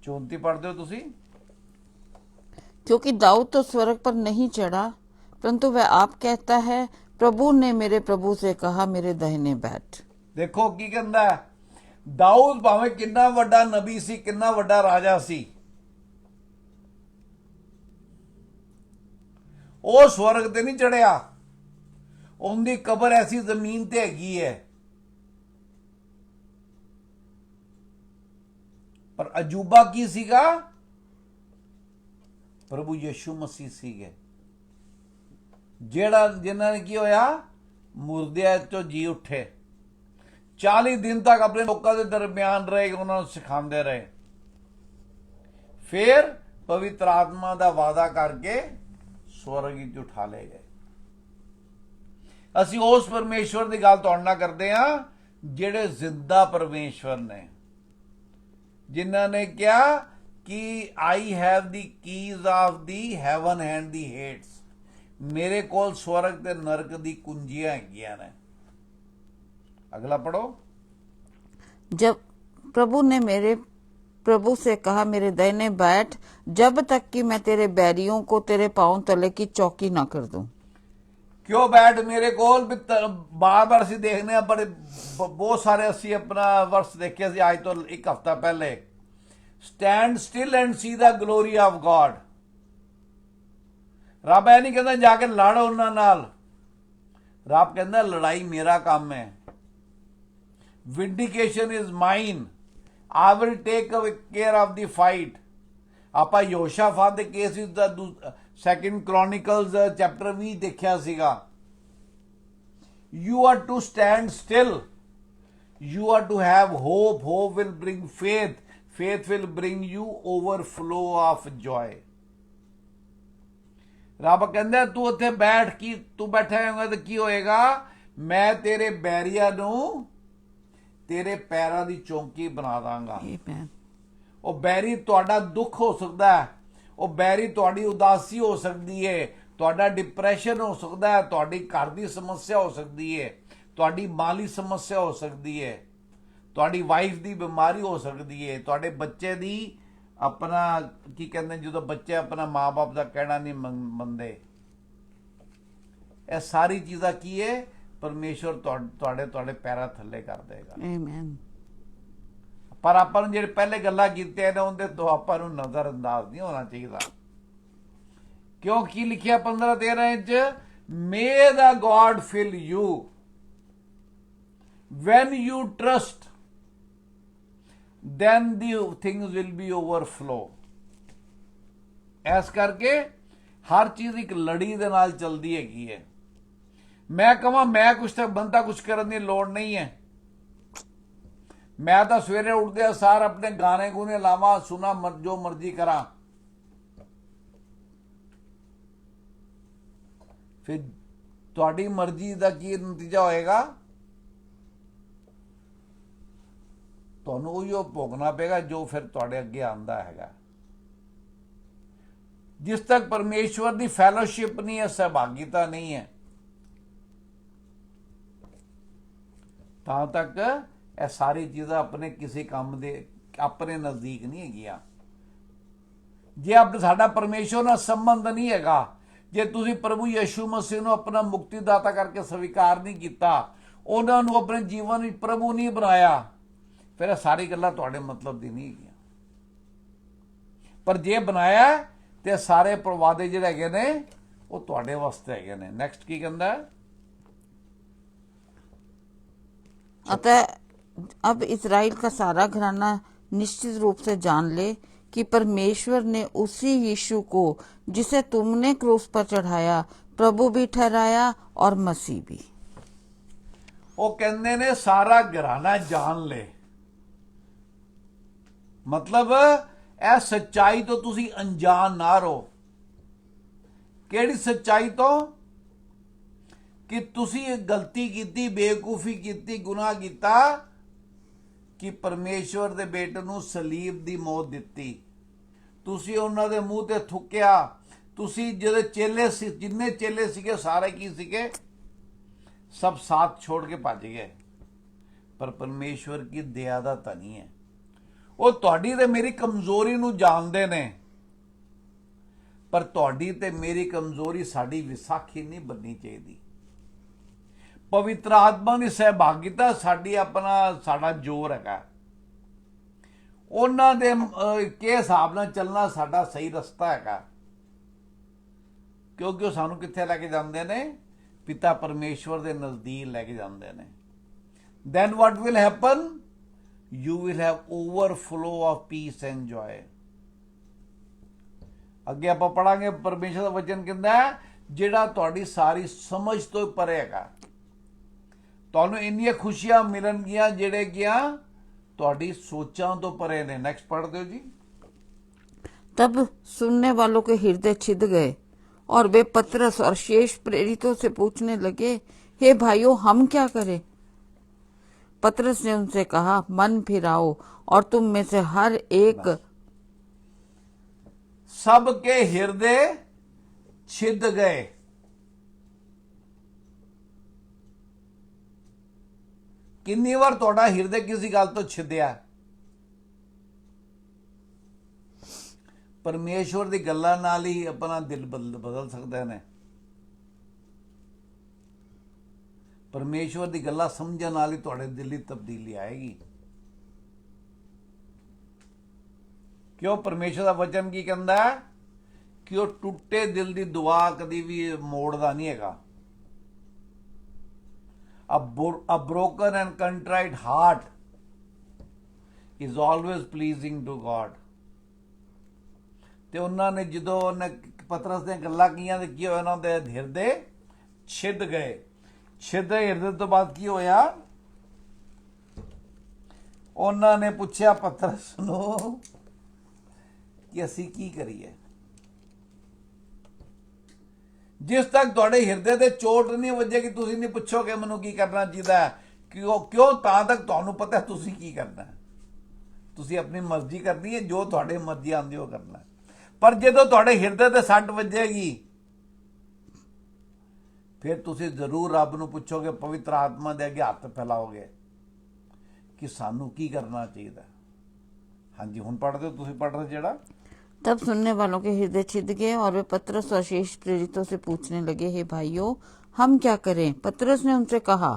34 पढ़ते हो तुसी। क्योंकि दाऊद तो स्वर्ग पर नहीं चढ़ा, परंतु वह आप कहता है, प्रभु ने मेरे प्रभु से कहा, मेरे दाहिने बैठ। देखो की कहंदा है, दाऊद भावें कितना वड्डा नबी सी, कितना वड्डा राजा सी, ਉਹ स्वर्ग ते नहीं चढ़िया। उनकी कबर ऐसी जमीन ते हैगी है। पर अजूबा की सीगा? प्रभु यीशु मसीह सीगे, जेड़ा जिन्हां ने की होया? मुर्दियां चो जी उठे, 40 दिन तक अपने लोगों के दरमियान रहे, उन्होंने सिखाते रहे, फिर पवित्र आत्मा का वादा करके स्वर्ग विच उठा ले गए। ਅਸੀਂ ਉਸ ਪਰਮੇਸ਼ਵਰ ਦੀ ਗੱਲ ਤੁਹਾਡੇ ਨਾਲ ਕਰਦੇ ਆ ਜਿਹੜੇ ਜ਼ਿੰਦਾ ਪਰਮੇਸ਼ਵਰ ਨੇ, ਜਿਨ੍ਹਾਂ ਨੇ ਕਿਹਾ ਕਿ I have the keys of the heaven and the Hades, ਮੇਰੇ ਕੋਲ ਸਵਰਗ ਤੇ ਨਰਕ ਦੀ ਕੁੰਜੀਆਂ ਹੈਗੀਆਂ ਨੇ। अगला पढ़ो। जब प्रभु ने मेरे प्रभु से कहा, मेरे दाहिने बैठ, जब तक कि मैं तेरे बैरियों को तेरे पांव तले की चौकी ना कर दूं। क्यों बैठ मेरे कोल? बार बार असी देखने बड़े बहुत सारे असी अपना वर्ष देखे सी, आज तो एक हफ्ता पहले, stand still and see the glory of God. रब ऐ नहीं कहता जाके लड़ उन्हां नाल, रब कहता लड़ाई मेरा काम है। Vindication is mine, I will take care of the fight. ਆਪਾਂ ਯਹੋਸ਼ਾਫਾਤ ਦੇ ਕੇਸ ਵਿੱਚ ਦਾ 2 ਕ੍ਰੋਨਿਕਲਸ ਚੈਪਟਰ 20 ਦੇਖਿਆ ਸੀਗਾ। You are to stand still, you are to have hope, hope will bring faith, faith will bring you overflow of joy. ਰੱਬ ਕਹਿੰਦਾ ਤੂੰ ਉੱਥੇ ਬੈਠ, ਕੀ ਤੂੰ ਬੈਠਾ ਹੋਏਗਾ ਤਾਂ ਕੀ ਹੋਏਗਾ? ਮੈਂ ਤੇਰੇ ਬੈਰੀਆਂ ਨੂੰ ਤੇਰੇ ਪੈਰਾਂ ਦੀ ਚੌਂਕੀ ਬਣਾ ਦਾਂਗਾ। ਉਹ ਬੈਰੀ ਤੁਹਾਡਾ ਦੁੱਖ ਹੋ ਸਕਦਾ ਹੈ, ਉਹ ਬੈਰੀ ਤੁਹਾਡੀ ਉਦਾਸੀ ਹੋ ਸਕਦੀ ਹੈ, ਤੁਹਾਡਾ ਡਿਪਰੈਸ਼ਨ ਹੋ ਸਕਦਾ ਹੈ, ਤੁਹਾਡੀ ਘਰ ਦੀ ਸਮੱਸਿਆ ਹੋ ਸਕਦੀ ਹੈ, ਤੁਹਾਡੀ ਮਾਲੀ ਸਮੱਸਿਆ ਹੋ ਸਕਦੀ ਹੈ, ਤੁਹਾਡੀ ਵਾਈਫ ਦੀ ਬਿਮਾਰੀ ਹੋ ਸਕਦੀ ਹੈ, ਤੁਹਾਡੇ ਬੱਚੇ ਦੀ ਆਪਣਾ ਕੀ ਕਹਿੰਦੇ ਜਦੋਂ ਬੱਚੇ ਆਪਣਾ ਮਾਂ-ਬਾਪ ਦਾ ਕਹਿਣਾ ਨਹੀਂ ਮੰਨਦੇ। ਇਹ ਸਾਰੀ ਚੀਜ਼ਾਂ ਕੀ ਹੈ? ਪਰਮੇਸ਼ਵਰ ਤੁਹਾਡੇ ਪੈਰਾਂ ਥੱਲੇ ਕਰ ਦੇਗਾ। ਆਮੀਨ। ਪਰ ਆਪਾਂ ਨੂੰ ਜਿਹੜੇ ਪਹਿਲੇ ਗੱਲਾਂ ਕੀਤੀਆਂ ਨੇ ਉਹਦੇ ਤੋਂ ਆਪਾਂ ਨੂੰ ਨਜ਼ਰ ਅੰਦਾਜ਼ ਨਹੀਂ ਹੋਣਾ ਚਾਹੀਦਾ। ਕਿਉਂ? ਕੀ ਲਿਖਿਆ 15-13 ਚ? May the God fill you when you trust, then the things will be overflow। ਇਸ ਕਰਕੇ ਹਰ ਚੀਜ਼ ਇੱਕ ਲੜੀ ਦੇ ਨਾਲ ਚੱਲਦੀ ਹੈਗੀ ਹੈ। ਮੈਂ ਕਹਾਂ ਮੈਂ ਕੁਛ ਤਾਂ ਬੰਦਾ ਕੁਛ ਕਰਨ ਦੀ ਲੋੜ ਨਹੀਂ ਹੈ। ਮੈਂ ਤਾਂ ਸਵੇਰੇ ਉੱਠਦੇ ਸਾਰ ਆਪਣੇ ਗਾਣੇ ਗੁਣੇ ਲਾਵਾਂ, ਸੁਣਾ, ਜੋ ਮਰਜ਼ੀ ਕਰਾਂ, ਫਿਰ ਤੁਹਾਡੀ ਮਰਜ਼ੀ ਦਾ ਕੀ ਨਤੀਜਾ ਹੋਏਗਾ? ਤੁਹਾਨੂੰ ਉਹੀਓ ਭੋਗਣਾ ਪਏਗਾ ਜੋ ਫਿਰ ਤੁਹਾਡੇ ਅੱਗੇ ਆਂਦਾ ਹੈਗਾ। ਜਿਸ ਤੱਕ ਪਰਮੇਸ਼ਵਰ ਦੀ ਫੈਲੋਸ਼ਿਪ ਨਹੀਂ ਹੈ, ਸਹਿਭਾਗੀਤਾ ਨਹੀਂ ਹੈ, ਤਾਂ ਤੱਕ ਇਹ ਸਾਰੀ ਚੀਜ਼ਾਂ ਆਪਣੇ ਕਿਸੇ ਕੰਮ ਦੇ ਆਪਣੇ ਨਜ਼ਦੀਕ ਨਹੀਂ ਹੈਗੀਆਂ। ਜੇ ਸਾਡਾ ਪਰਮੇਸ਼ਵਰ ਨਾਲ ਸੰਬੰਧ ਨਹੀਂ ਹੈਗਾ, ਜੇ ਤੁਸੀਂ ਪ੍ਰਭੂ ਯਿਸੂ ਮਸੀਹ ਨੂੰ ਆਪਣਾ ਮੁਕਤੀਦਾਤਾ ਕਰਕੇ ਸਵੀਕਾਰ ਨਹੀਂ ਕੀਤਾ, ਉਹਨਾਂ ਨੂੰ ਆਪਣੇ ਜੀਵਨ ਵਿੱਚ ਪ੍ਰਭੂ ਨਹੀਂ ਬਣਾਇਆ, ਫਿਰ ਇਹ ਸਾਰੀ ਗੱਲਾਂ ਤੁਹਾਡੇ ਮਤਲਬ ਦੀ ਨਹੀਂ ਹੈਗੀਆਂ। ਪਰ ਜੇ ਬਣਾਇਆ ਤੇ ਸਾਰੇ ਪ੍ਰਵਾਦੇ ਜਿਹੜੇ ਹੈਗੇ ਨੇ ਉਹ ਤੁਹਾਡੇ ਵਾਸਤੇ ਹੈਗੇ ਨੇ। ਨੈਕਸਟ ਕੀ ਕਹਿੰਦਾ ਹੈ? अतः अब इज़राइल का सारा घराना निश्चित रूप से जान ले कि परमेश्वर ने उसी यीशु को जिसे तुमने क्रूस पर चढ़ाया प्रभु भी ठहराया और मसीह भी। ਉਹ ਕਹਿੰਦੇ ਨੇ ਸਾਰਾ ਘਰਾਨਾ ਜਾਣ ਲੈ, ਮਤਲਬ ਇਹ ਸੱਚਾਈ ਤੋਂ ਤੁਸੀਂ ਅਣਜਾਣ ਨਾ ਰਹੋ। ਕਿਹੜੀ ਸੱਚਾਈ ਤੋਂ? ਕਿ ਤੁਸੀਂ ਇਹ ਗਲਤੀ ਕੀਤੀ, ਬੇਵਕੂਫੀ ਕੀਤੀ, ਗੁਨਾਹ ਕੀਤਾ ਕਿ ਪਰਮੇਸ਼ਵਰ ਦੇ ਬੇਟੇ ਨੂੰ ਸਲੀਬ ਦੀ ਮੌਤ ਦਿੱਤੀ। ਤੁਸੀਂ ਉਹਨਾਂ ਦੇ ਮੂੰਹ ਤੇ ਥੁੱਕਿਆ। ਤੁਸੀਂ ਜਿਹੜੇ ਚੇਲੇ ਸੀ, ਜਿੰਨੇ ਚੇਲੇ ਸੀਗੇ ਸਾਰੇ ਕੀ ਸੀਗੇ? ਸਭ ਸਾਥ छोड़ के ਭੱਜ ਗਏ। ਪਰ ਪਰਮੇਸ਼ਵਰ ਕੀ ਦਇਆ ਦਾ ਧਨੀ ਹੈ, ਉਹ ਤੁਹਾਡੀ ਤੇ ਮੇਰੀ ਕਮਜ਼ੋਰੀ ਨੂੰ ਜਾਣਦੇ ਨੇ। ਪਰ ਤੁਹਾਡੀ ਤੇ ਮੇਰੀ ਕਮਜ਼ੋਰੀ ਸਾਡੀ ਵਿਸਾਖੀ ਨਹੀਂ ਬਣਨੀ ਚਾਹੀਦੀ। ਪਵਿੱਤਰ ਆਤਮਾ ਦੀ ਸਹਿਭਾਗਿਤਾ ਸਾਡਾ ਜ਼ੋਰ ਹੈਗਾ। ਉਹਨਾਂ ਦੇ ਕੇ ਹਿਸਾਬ ਨਾਲ ਚੱਲਣਾ ਸਾਡਾ ਸਹੀ ਰਸਤਾ ਹੈਗਾ, ਕਿਉਂਕਿ ਉਹ ਸਾਨੂੰ ਕਿੱਥੇ ਲੈ ਕੇ ਜਾਂਦੇ ਨੇ? ਪਿਤਾ ਪਰਮੇਸ਼ਵਰ ਦੇ ਨਜ਼ਦੀਕ ਲੈ ਕੇ ਜਾਂਦੇ ਨੇ। then what will happen? You will have overflow of peace and joy। ਅੱਗੇ ਆਪਾਂ ਪੜਾਂਗੇ ਪਰਮੇਸ਼ਰ ਦਾ ਵਚਨ ਕਹਿੰਦਾ ਹੈ, ਜਿਹੜਾ ਤੁਹਾਡੀ ਸਾਰੀ ਸਮਝ ਤੋਂ ਪਰੇ ਹੈਗਾ। ਤੁਹਾਨੂੰ ਇੰਨੀਆਂ ਖੁਸ਼ੀਆਂ ਮਿਲਣਗੀਆਂ ਜਿਹੜੇ ਗਿਆ ਤੁਹਾਡੀ ਸੋਚਾਂ ਤੋਂ ਪਰੇ ਨੇ। ਨੈਕਸਟ ਪੜ੍ਹ ਦਿਓ ਜੀ। तब सुनने वालों के हृदय छिद गए और वे पतरस और शेष प्रेरितों से पूछने लगे, हे भाइयों, हम क्या करें? पतरस ने उनसे कहा, मन फिराओ और तुम में से हर एक। सबके हृदय छिद गए। कितनी बार ਤੁਹਾਡਾ ਹਿਰਦੇ ਕਿਸੇ ਗੱਲ ਤੋਂ ਛਿੱਦਿਆ? ਪਰਮੇਸ਼ਵਰ ਦੀ ਗੱਲਾਂ ਨਾਲ ਹੀ ਆਪਣਾ ਦਿਲ ਬਦਲ ਸਕਦਾ ਨੇ। ਪਰਮੇਸ਼ਵਰ ਦੀ ਗੱਲਾਂ ਸਮਝਣ ਨਾਲ ਹੀ ਤੁਹਾਡੇ ਦਿਲ ਦੀ ਤਬਦੀਲੀ ਆਏਗੀ। ਕਿਉਂ? ਪਰਮੇਸ਼ਵਰ ਦਾ ਵਚਨ ਕੀ ਕਹਿੰਦਾ ਹੈ ਕਿ ਉਹ ਟੁੱਟੇ ਦਿਲ ਦੀ ਦੁਆ ਕਦੀ ਵੀ ਮੋੜਦਾ ਨਹੀਂ ਹੈਗਾ। A broken and contrite heart is always pleasing to God। ਤੇ ਉਹਨਾਂ ਨੇ ਜਦੋਂ ਉਹਨੇ ਪਤਰਸ ਦੀਆਂ ਗੱਲਾਂ ਕੀਆਂ ਤੇ ਕੀ ਹੋਇਆ? ਉਹਨਾਂ ਦੇ ਹਿਰਦੇ ਛਿੱਦ ਗਏ। ਛਿੱਦੇ ਹਿਰਦੇ ਤੋਂ ਬਾਅਦ ਕੀ ਹੋਇਆ? ਉਹਨਾਂ ਨੇ ਪੁੱਛਿਆ ਪਤਰਸ ਨੂੰ ਕਿ ਅਸੀਂ ਕੀ ਕਰੀਏ। ਜਿਸ ਤੱਕ ਤੁਹਾਡੇ ਹਿਰਦੇ ਤੇ ਚੋਟ ਨਹੀਂ ਵੱਜੇਗੀ ਤੁਸੀਂ ਨਹੀਂ ਪੁੱਛੋਗੇ ਮੈਨੂੰ ਕੀ ਕਰਨਾ ਚਾਹੀਦਾ ਹੈ। ਕਿਉਂ? ਤਾਂ ਤੱਕ ਤੁਹਾਨੂੰ ਪਤਾ ਤੁਸੀਂ ਕੀ ਕਰਨਾ ਹੈ। ਤੁਸੀਂ ਆਪਣੀ ਮਰਜ਼ੀ ਕਰਨੀ ਹੈ, ਜੋ ਤੁਹਾਡੇ ਮਰਜ਼ੀ ਆਉਂਦੀ ਉਹ ਕਰਨਾ ਹੈ। ਪਰ ਜਦੋਂ ਤੁਹਾਡੇ ਹਿਰਦੇ ਤੇ ਸੱਟ ਵੱਜੇਗੀ ਫਿਰ ਤੁਸੀਂ ਜ਼ਰੂਰ ਰੱਬ ਨੂੰ ਪੁੱਛੋਗੇ, ਪਵਿੱਤਰ ਆਤਮਾ ਦੇ ਅੱਗੇ ਹੱਥ ਫੈਲਾਓਗੇ ਕਿ ਸਾਨੂੰ ਕੀ ਕਰਨਾ ਚਾਹੀਦਾ। ਹਾਂਜੀ, ਹੁਣ ਪੜ੍ਹਦੇ ਹੋ ਤੁਸੀਂ, ਪੜ੍ਹ ਰਹੇ ਜਿਹੜਾ। तब सुनने वालों के हृदय छिद गए और वे पतरस और शेष प्रेरितों से पूछने लगे, हे भाइयों, हम क्या करें? पतरस ने उनसे कहा,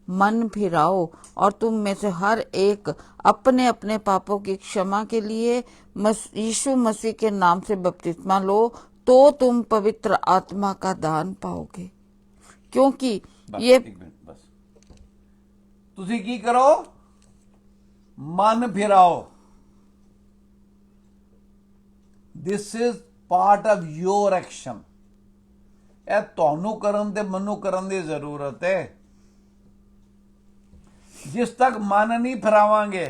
मन फिराओ और तुम में से हर एक अपने अपने पापों की क्षमा के लिए यीशु मसीह के नाम से बपतिस्मा लो, तो तुम पवित्र आत्मा का दान पाओगे। क्योंकि ये बस ਤੁਸੀਂ ਕੀ ਕਰੋ? ਮਨ ਫਿਰਾਓ। This is part of your action। ਇਹ ਤੁਹਾਨੂੰ ਕਰਨ ਤੇ ਮੈਨੂੰ ਕਰਨ ਦੀ ਜ਼ਰੂਰਤ ਹੈ। ਜਿਸ ਤੱਕ ਮਨ ਨਹੀਂ ਫਿਰਾਵਾਂਗੇ,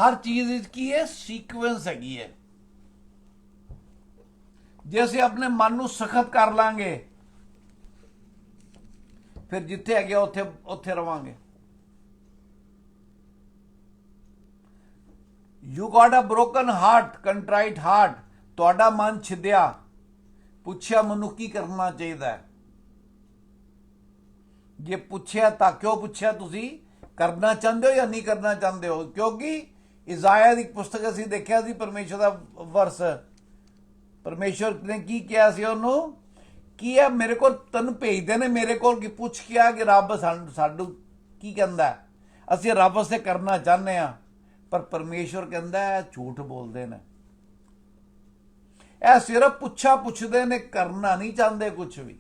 ਹਰ ਚੀਜ਼ ਵਿੱਚ ਕੀ ਹੈ? ਸੀਕੁਐਂਸ ਹੈਗੀ ਹੈ। ਜੇ ਅਸੀਂ ਆਪਣੇ ਮਨ ਨੂੰ ਸਖਤ ਕਰ ਲਾਂਗੇ ਫਿਰ ਜਿੱਥੇ ਹੈਗੇ ਉੱਥੇ ਰਵਾਂਗੇ। You got a broken heart, contrite heart। ਤੁਹਾਡਾ ਮਨ ਛਿੱਦਿਆ, ਪੁੱਛਿਆ ਮੈਨੂੰ ਕੀ ਕਰਨਾ ਚਾਹੀਦਾ ਹੈ। ਜੇ ਪੁੱਛਿਆ ਤਾਂ ਕਿਉਂ ਪੁੱਛਿਆ? ਤੁਸੀਂ ਕਰਨਾ ਚਾਹੁੰਦੇ ਹੋ ਜਾਂ ਨਹੀਂ ਕਰਨਾ ਚਾਹੁੰਦੇ ਹੋ? ਕਿਉਂਕਿ ਇਜ਼ਾਇਆ ਦੀ ਪੁਸਤਕ ਅਸੀਂ ਦੇਖਿਆ ਸੀ, ਪਰਮੇਸ਼ਰ ਦਾ ਵਰਸ, ਪਰਮੇਸ਼ਰ ਨੇ ਕੀ ਕਿਹਾ ਸੀ ਉਹਨੂੰ, ਕੀ ਹੈ ਮੇਰੇ ਕੋਲ ਤੈਨੂੰ ਭੇਜਦੇ ਨੇ ਮੇਰੇ ਕੋਲ, ਕਿ ਪੁੱਛ ਕਿਹਾ ਕਿ ਰੱਬ ਸਾਨੂੰ ਕੀ ਕਹਿੰਦਾ ਹੈ। ਅਸੀਂ ਰੱਬ ਵਾਸਤੇ ਕਰਨਾ ਚਾਹੁੰਦੇ ਆ, ਪਰ ਪਰਮੇਸ਼ਰ ਕਹਿੰਦਾ ਹੈ ਝੂਠ ਬੋਲਦੇ ਨੇ, ਇਹ ਸਿਰਫ ਪੁੱਛਦੇ ਨੇ, ਕਰਨਾ ਨਹੀਂ ਚਾਹੁੰਦੇ ਕੁਝ ਵੀ।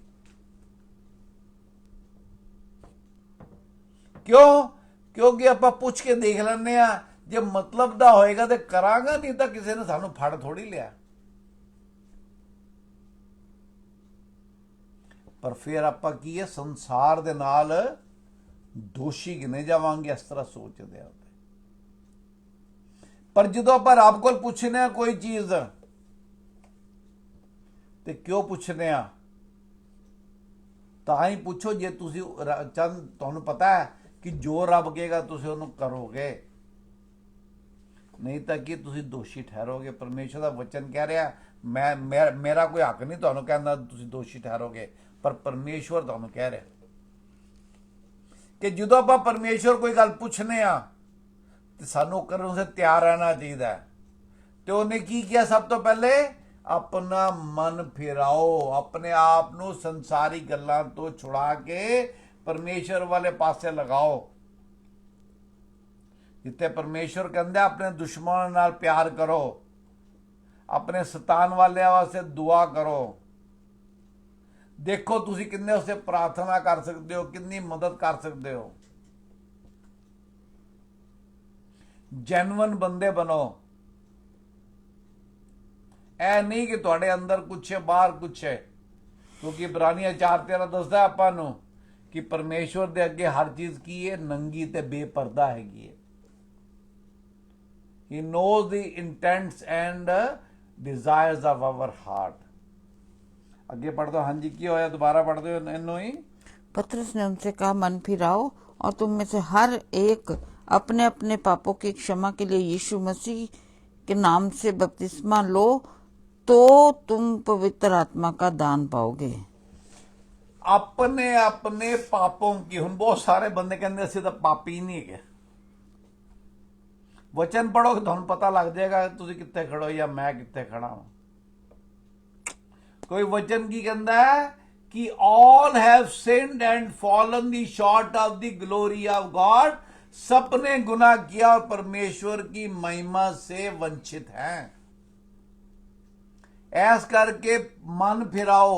ਕਿਉਂ? ਕਿਉਂਕਿ ਆਪਾਂ ਪੁੱਛ ਕੇ ਦੇਖ ਲੈਂਦੇ ਆ, ਜੇ ਮਤਲਬ ਦਾ ਹੋਏਗਾ ਤੇ ਕਰਾਂਗਾ, ਨਹੀਂ ਤਾਂ ਕਿਸੇ ਨੇ ਸਾਨੂੰ ਫੜ ਥੋੜੀ ਲਿਆ। ਪਰ ਫਿਰ ਆਪਾਂ ਕੀ ਹੈ, ਸੰਸਾਰ ਦੇ ਨਾਲ ਦੋਸ਼ੀ ਗਿਣੇ ਜਾਵਾਂਗੇ, ਇਸ ਤਰ੍ਹਾਂ ਸੋਚਦੇ ਆ। ਪਰ ਜਦੋਂ ਆਪਾਂ ਰੱਬ ਕੋਲ ਪੁੱਛਨੇ ਆ ਕੋਈ ਚੀਜ਼, ਤੇ ਕਿਉਂ ਪੁੱਛਨੇ ਆ? ਤਾਂ ਹੀ ਪੁੱਛੋ ਜੇ ਤੁਸੀਂ ਤੁਹਾਨੂੰ ਪਤਾ ਹੈ ਕਿ ਜੋ ਰੱਬ ਕਹੇਗਾ ਤੁਸੀਂ ਉਹਨੂੰ ਕਰੋਗੇ, ਨਹੀਂ ਤਾਂ ਕਿ ਤੁਸੀਂ ਦੋਸ਼ੀ ਠਹਿਰੋਗੇ। ਪਰਮੇਸ਼ਰ ਦਾ ਵਚਨ ਕਹਿ ਰਿਹਾ, ਮੇਰਾ ਕੋਈ ਹੱਕ ਨਹੀਂ ਤੁਹਾਨੂੰ ਕਹਿੰਦਾ ਤੁਸੀਂ ਦੋਸ਼ੀ ਠਹਿਰੋਗੇ, ਪਰ ਪਰਮੇਸ਼ਵਰ ਤੁਹਾਨੂੰ ਕਹਿ ਰਿਹਾ ਕਿ ਜਦੋਂ ਆਪਾਂ ਪਰਮੇਸ਼ਵਰ ਕੋਈ ਗੱਲ ਪੁੱਛਨੇ ਆ ਤੇ ਸਾਨੂੰ ਕਰਨ ਵਾਸਤੇ ਤਿਆਰ ਰਹਿਣਾ ਚਾਹੀਦਾ। ਤੇ ਉਹਨੇ ਕੀ ਕਿਹਾ? ਸਭ ਤੋਂ ਪਹਿਲੇ ਆਪਣਾ ਮਨ ਫਿਰਾਓ, ਆਪਣੇ ਆਪ ਨੂੰ ਸੰਸਾਰੀ ਗੱਲਾਂ ਤੋਂ ਛੁਡਾ ਕੇ ਪਰਮੇਸ਼ਰ ਵਾਲੇ ਪਾਸੇ ਲਗਾਓ। ਜਿੱਥੇ ਪਰਮੇਸ਼ਰ ਕਹਿੰਦਾ ਆਪਣੇ ਦੁਸ਼ਮਣਾਂ ਨਾਲ ਪਿਆਰ ਕਰੋ, ਆਪਣੇ ਸਤਾਨ ਵਾਲਿਆਂ ਵਾਸਤੇ ਦੁਆ ਕਰੋ। ਦੇਖੋ ਤੁਸੀਂ ਕਿੰਨੇ ਉਸੇ ਪ੍ਰਾਰਥਨਾ ਕਰ ਸਕਦੇ ਹੋ, ਕਿੰਨੀ ਮਦਦ ਕਰ ਸਕਦੇ ਹੋ। ਜੈਨੂਇਨ ਬੰਦੇ ਬਣੋ। ਇਹ ਨਹੀਂ ਕਿ ਤੁਹਾਡੇ ਅੰਦਰ ਕੁਛ ਹੈ ਬਾਹਰ ਕੁਛ ਹੈ, ਕਿਉਂਕਿ ਇਬਰਾਨੀਆਂ 4:13 ਦੱਸਦਾ ਆਪਾਂ ਨੂੰ ਕਿ ਪਰਮੇਸ਼ਵਰ ਦੇ ਅੱਗੇ ਹਰ ਚੀਜ਼ ਕੀ ਹੈ, ਨੰਗੀ ਤੇ ਬੇਪਰਦਾ ਹੈਗੀ ਹੈ। He knows the intents and desires of our heart. आगे पढ़ दो। हाँ जी, क्या होया? दोबारा पढ़ दो इन्हों ही। पतरस ने उनसे कहा, मन फिराओ और तुम में से हर एक अपने अपने पापों की क्षमा के लिए यीशु मसीह के नाम से बपतिस्मा लो, तो तुम पवित्र आत्मा का दान पाओगे। अपने अपने पापों की, हुण बहुत सारे बंदे कहते असं तो पापी नहीं है। वचन पढ़ो तो पता लग जाएगा तुम कितने खड़ो या मैं कितने खड़ा हूं। कोई वचन की कहता है कि all have sinned and fallen the short of the glory of God, सबने गुनाह किया और परमेश्वर की महिमा से वंचित हैं। ऐस करके मन फिराओ,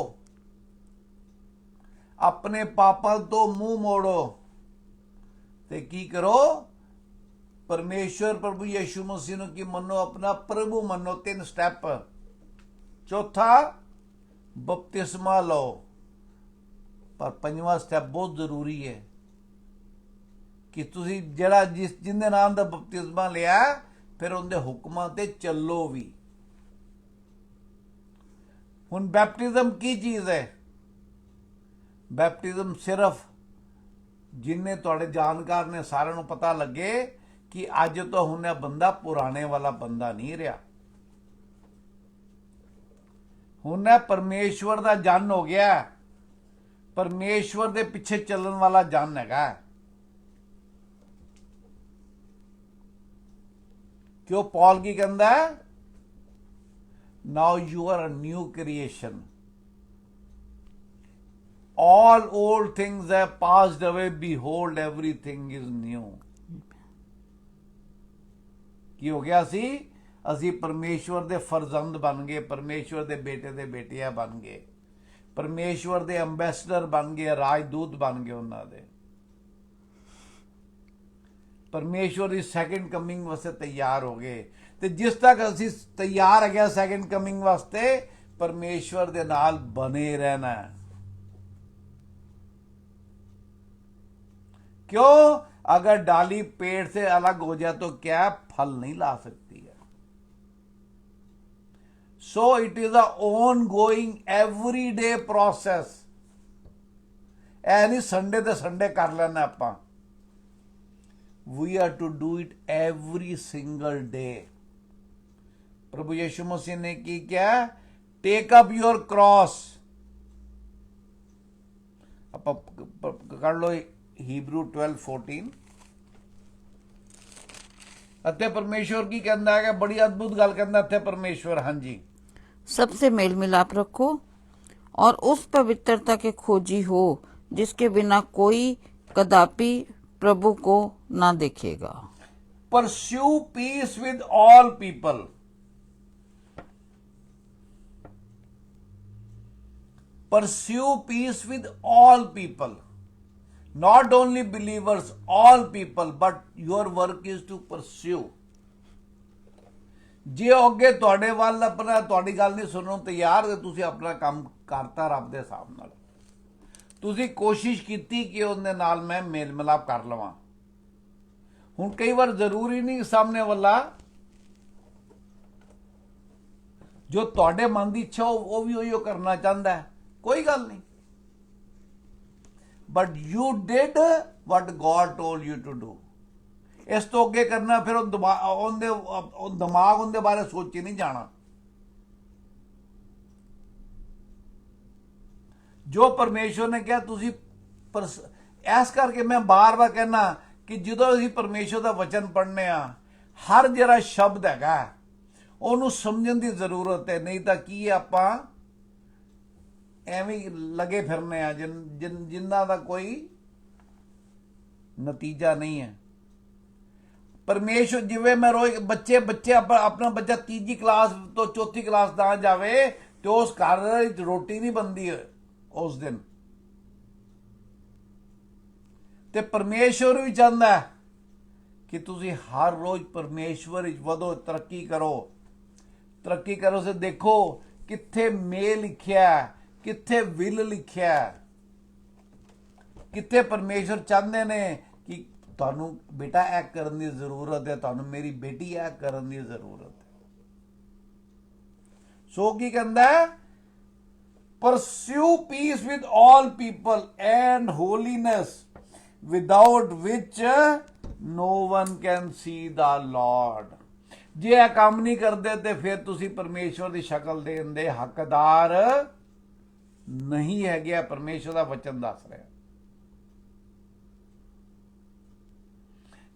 अपने पापों तो मुंह मोड़ो, ते की करो? परमेश्वर प्रभु यीशु मसीह की मनो, अपना प्रभु मनो। 3 स्टेप। चौथा, बपतिस्मा लो। पर 5वां स्टेप बहुत जरूरी है कि तुसी जड़ा जिंदे नाम दा बपतिस्मा लिया, फिर उनके हुक्मां ते चलो भी। हुण बैप्टिज्म की चीज है? बैप्टिज्म सिर्फ जिन्हें तुहाडे जानकार ने सारिਆਂ ਨੂੰ पता लगे कि अज तो हुण बंदा पुराने वाला बंदा नहीं रहा, हुण परमेश्वर का जन हो गया, परमेश्वर के पिछे चलन वाला जन है। क्यों पॉल की कहता है? Now you are a new creation, all old things have passed away, behold everything is new. की हो गया? असी परमेश्वर दे फरजंद बन गए, परमेश्वर दे बेटे दे बेटियां बन गए, परमेश्वर दे अंबैसडर बन गए, राजदूत बन गए उन्होंने। परमेश्वर की सैकेंड कमिंग वास्ते तैयार हो गए। तो जिस तक असी तैयार है सैकेंड कमिंग वास्ते, परमेश्वर दे नाल बने रहना है। क्यों? अगर डाली पेड़ से अलग हो जाए तो क्या फल नहीं ला सकती है। So it is a ongoing every day process. ऐ नहीं संडे तो संडे कर लेना आपां, we are to do it every single day. प्रभु यीशु मसीह ने की क्या? Take up your cross. आप कर लो Hebrew 12:14। ਅਤੇ ਪਰਮੇਸ਼ਵਰ ਕੀ ਕਹਿੰਦਾ ਹੈ? ਬੜੀ ਅਦਭੁਤ ਗੱਲ ਕਹਿੰਦਾ ਇੱਥੇ ਪਰਮੇਸ਼ਵਰ। ਹਾਂਜੀ, सबसे मेल मिलाप रखो और उस पवित्रता के खोजी हो जिसके बिना कोई कदापि प्रभु को ना देखेगा। pursue peace with all people. Pursue peace with all people. Not only believers, all people, but your work is to pursue. ਜੇ ਉਹ ਅੱਗੇ ਤੁਹਾਡੇ ਵੱਲ ਆਪਣਾ ਤੁਹਾਡੀ ਗੱਲ ਨਹੀਂ ਸੁਣਨ ਨੂੰ ਤਿਆਰ ਤੇ ਤੁਸੀਂ ਆਪਣਾ ਕੰਮ ਕਰਤਾ ਰੱਬ ਦੇ ਹਿਸਾਬ ਨਾਲ। ਤੁਸੀਂ ਕੋਸ਼ਿਸ਼ ਕੀਤੀ ਕਿ ਉਹਦੇ ਨਾਲ ਮੈਂ ਮੇਲ ਮਿਲਾਪ ਕਰ ਲਵਾਂ। ਹੁਣ ਕਈ ਵਾਰ ਜ਼ਰੂਰੀ ਨਹੀਂ ਸਾਹਮਣੇ ਵਾਲਾ ਜੋ ਤੁਹਾਡੇ ਮਨ ਦੀ ਇੱਛਾ ਉਹ ਵੀ ਉਹੀਓ ਕਰਨਾ ਚਾਹੁੰਦਾ ਹੈ, ਕੋਈ ਗੱਲ ਨਹੀਂ। But you did what God told you to do. ਇਸ ਤੋਂ ਅੱਗੇ ਕਰਨਾ ਫਿਰ ਉਹ ਦਿਮਾਗ ਉਹਦੇ ਬਾਰੇ ਸੋਚੀ ਨਹੀਂ ਜਾਣਾ। ਜੋ ਪਰਮੇਸ਼ਵਰ ਨੇ ਕਿਹਾ ਤੁਸੀਂ ਇਸ ਕਰਕੇ ਮੈਂ ਬਾਰ-ਬਾਰ ਕਹਿਣਾ ਕਿ ਜਦੋਂ ਅਸੀਂ ਪਰਮੇਸ਼ਵਰ ਦਾ ਵਚਨ ਪੜ੍ਹਨੇ ਆ, ਹਰ ਜਿਹੜਾ ਸ਼ਬਦ ਹੈਗਾ ਉਹਨੂੰ ਸਮਝਣ ਦੀ ਜ਼ਰੂਰਤ ਹੈ। ਨਹੀਂ ਤਾਂ ਕੀ ਆਪਾਂ ਐਵੇਂ ਲੱਗੇ ਫਿਰਨੇ ਆ ਜਿਨ੍ਹਾਂ ਦਾ ਕੋਈ ਨਤੀਜਾ ਨਹੀਂ ਹੈ। ਪਰਮੇਸ਼ਵਰ ਜਿਵੇਂ ਮੈਂ ਰੋਜ਼ ਬੱਚੇ ਆਪਣਾ ਬੱਚਾ ਤੀਜੀ ਕਲਾਸ ਤੋਂ ਚੌਥੀ ਕਲਾਸ ਦਾ ਜਾਵੇ ਤੇ ਉਸ ਘਰ ਵਿੱਚ ਰੋਟੀ ਨਹੀਂ ਬਣਦੀ ਉਸ ਦਿਨ। ਤੇ ਪਰਮੇਸ਼ਵਰ ਵੀ ਚਾਹੁੰਦਾ ਕਿ ਤੁਸੀਂ ਹਰ ਰੋਜ਼ ਪਰਮੇਸ਼ਵਰ ਵਿੱਚ ਵਧੋ, ਤਰੱਕੀ ਕਰੋ। ਸੇ ਦੇਖੋ ਕਿੱਥੇ ਮੇਲ ਲਿਖਿਆ, ਕਿੱਥੇ ਵਿਲ ਲਿਖਿਆ, ਕਿੱਥੇ ਪਰਮੇਸ਼ਵਰ ਚਾਹੁੰਦੇ ਨੇ ਕਿ ਤੁਹਾਨੂੰ ਬੇਟਾ ਇਹ ਕਰਨ ਦੀ ਜ਼ਰੂਰਤ ਹੈ, ਤੁਹਾਨੂੰ ਮੇਰੀ ਬੇਟੀ ਇਹ ਕਰਨ ਦੀ ਜ਼ਰੂਰਤ ਹੈ। ਸੋ ਕੀ ਕਹਿੰਦਾ? pursue peace with all people and holiness without which no one can see the Lord। ਜੇ ਇਹ ਕੰਮ ਨਹੀਂ ਕਰਦੇ ਤੇ ਫਿਰ ਤੁਸੀਂ ਪਰਮੇਸ਼ਵਰ ਦੀ ਸ਼ਕਲ ਦੇਣ ਦੇ ਹੱਕਦਾਰ ਨਹੀਂ ਹੈਗੇ। ਪਰਮੇਸ਼ਵਰ ਦਾ ਵਚਨ ਦੱਸ ਰਿਹਾ।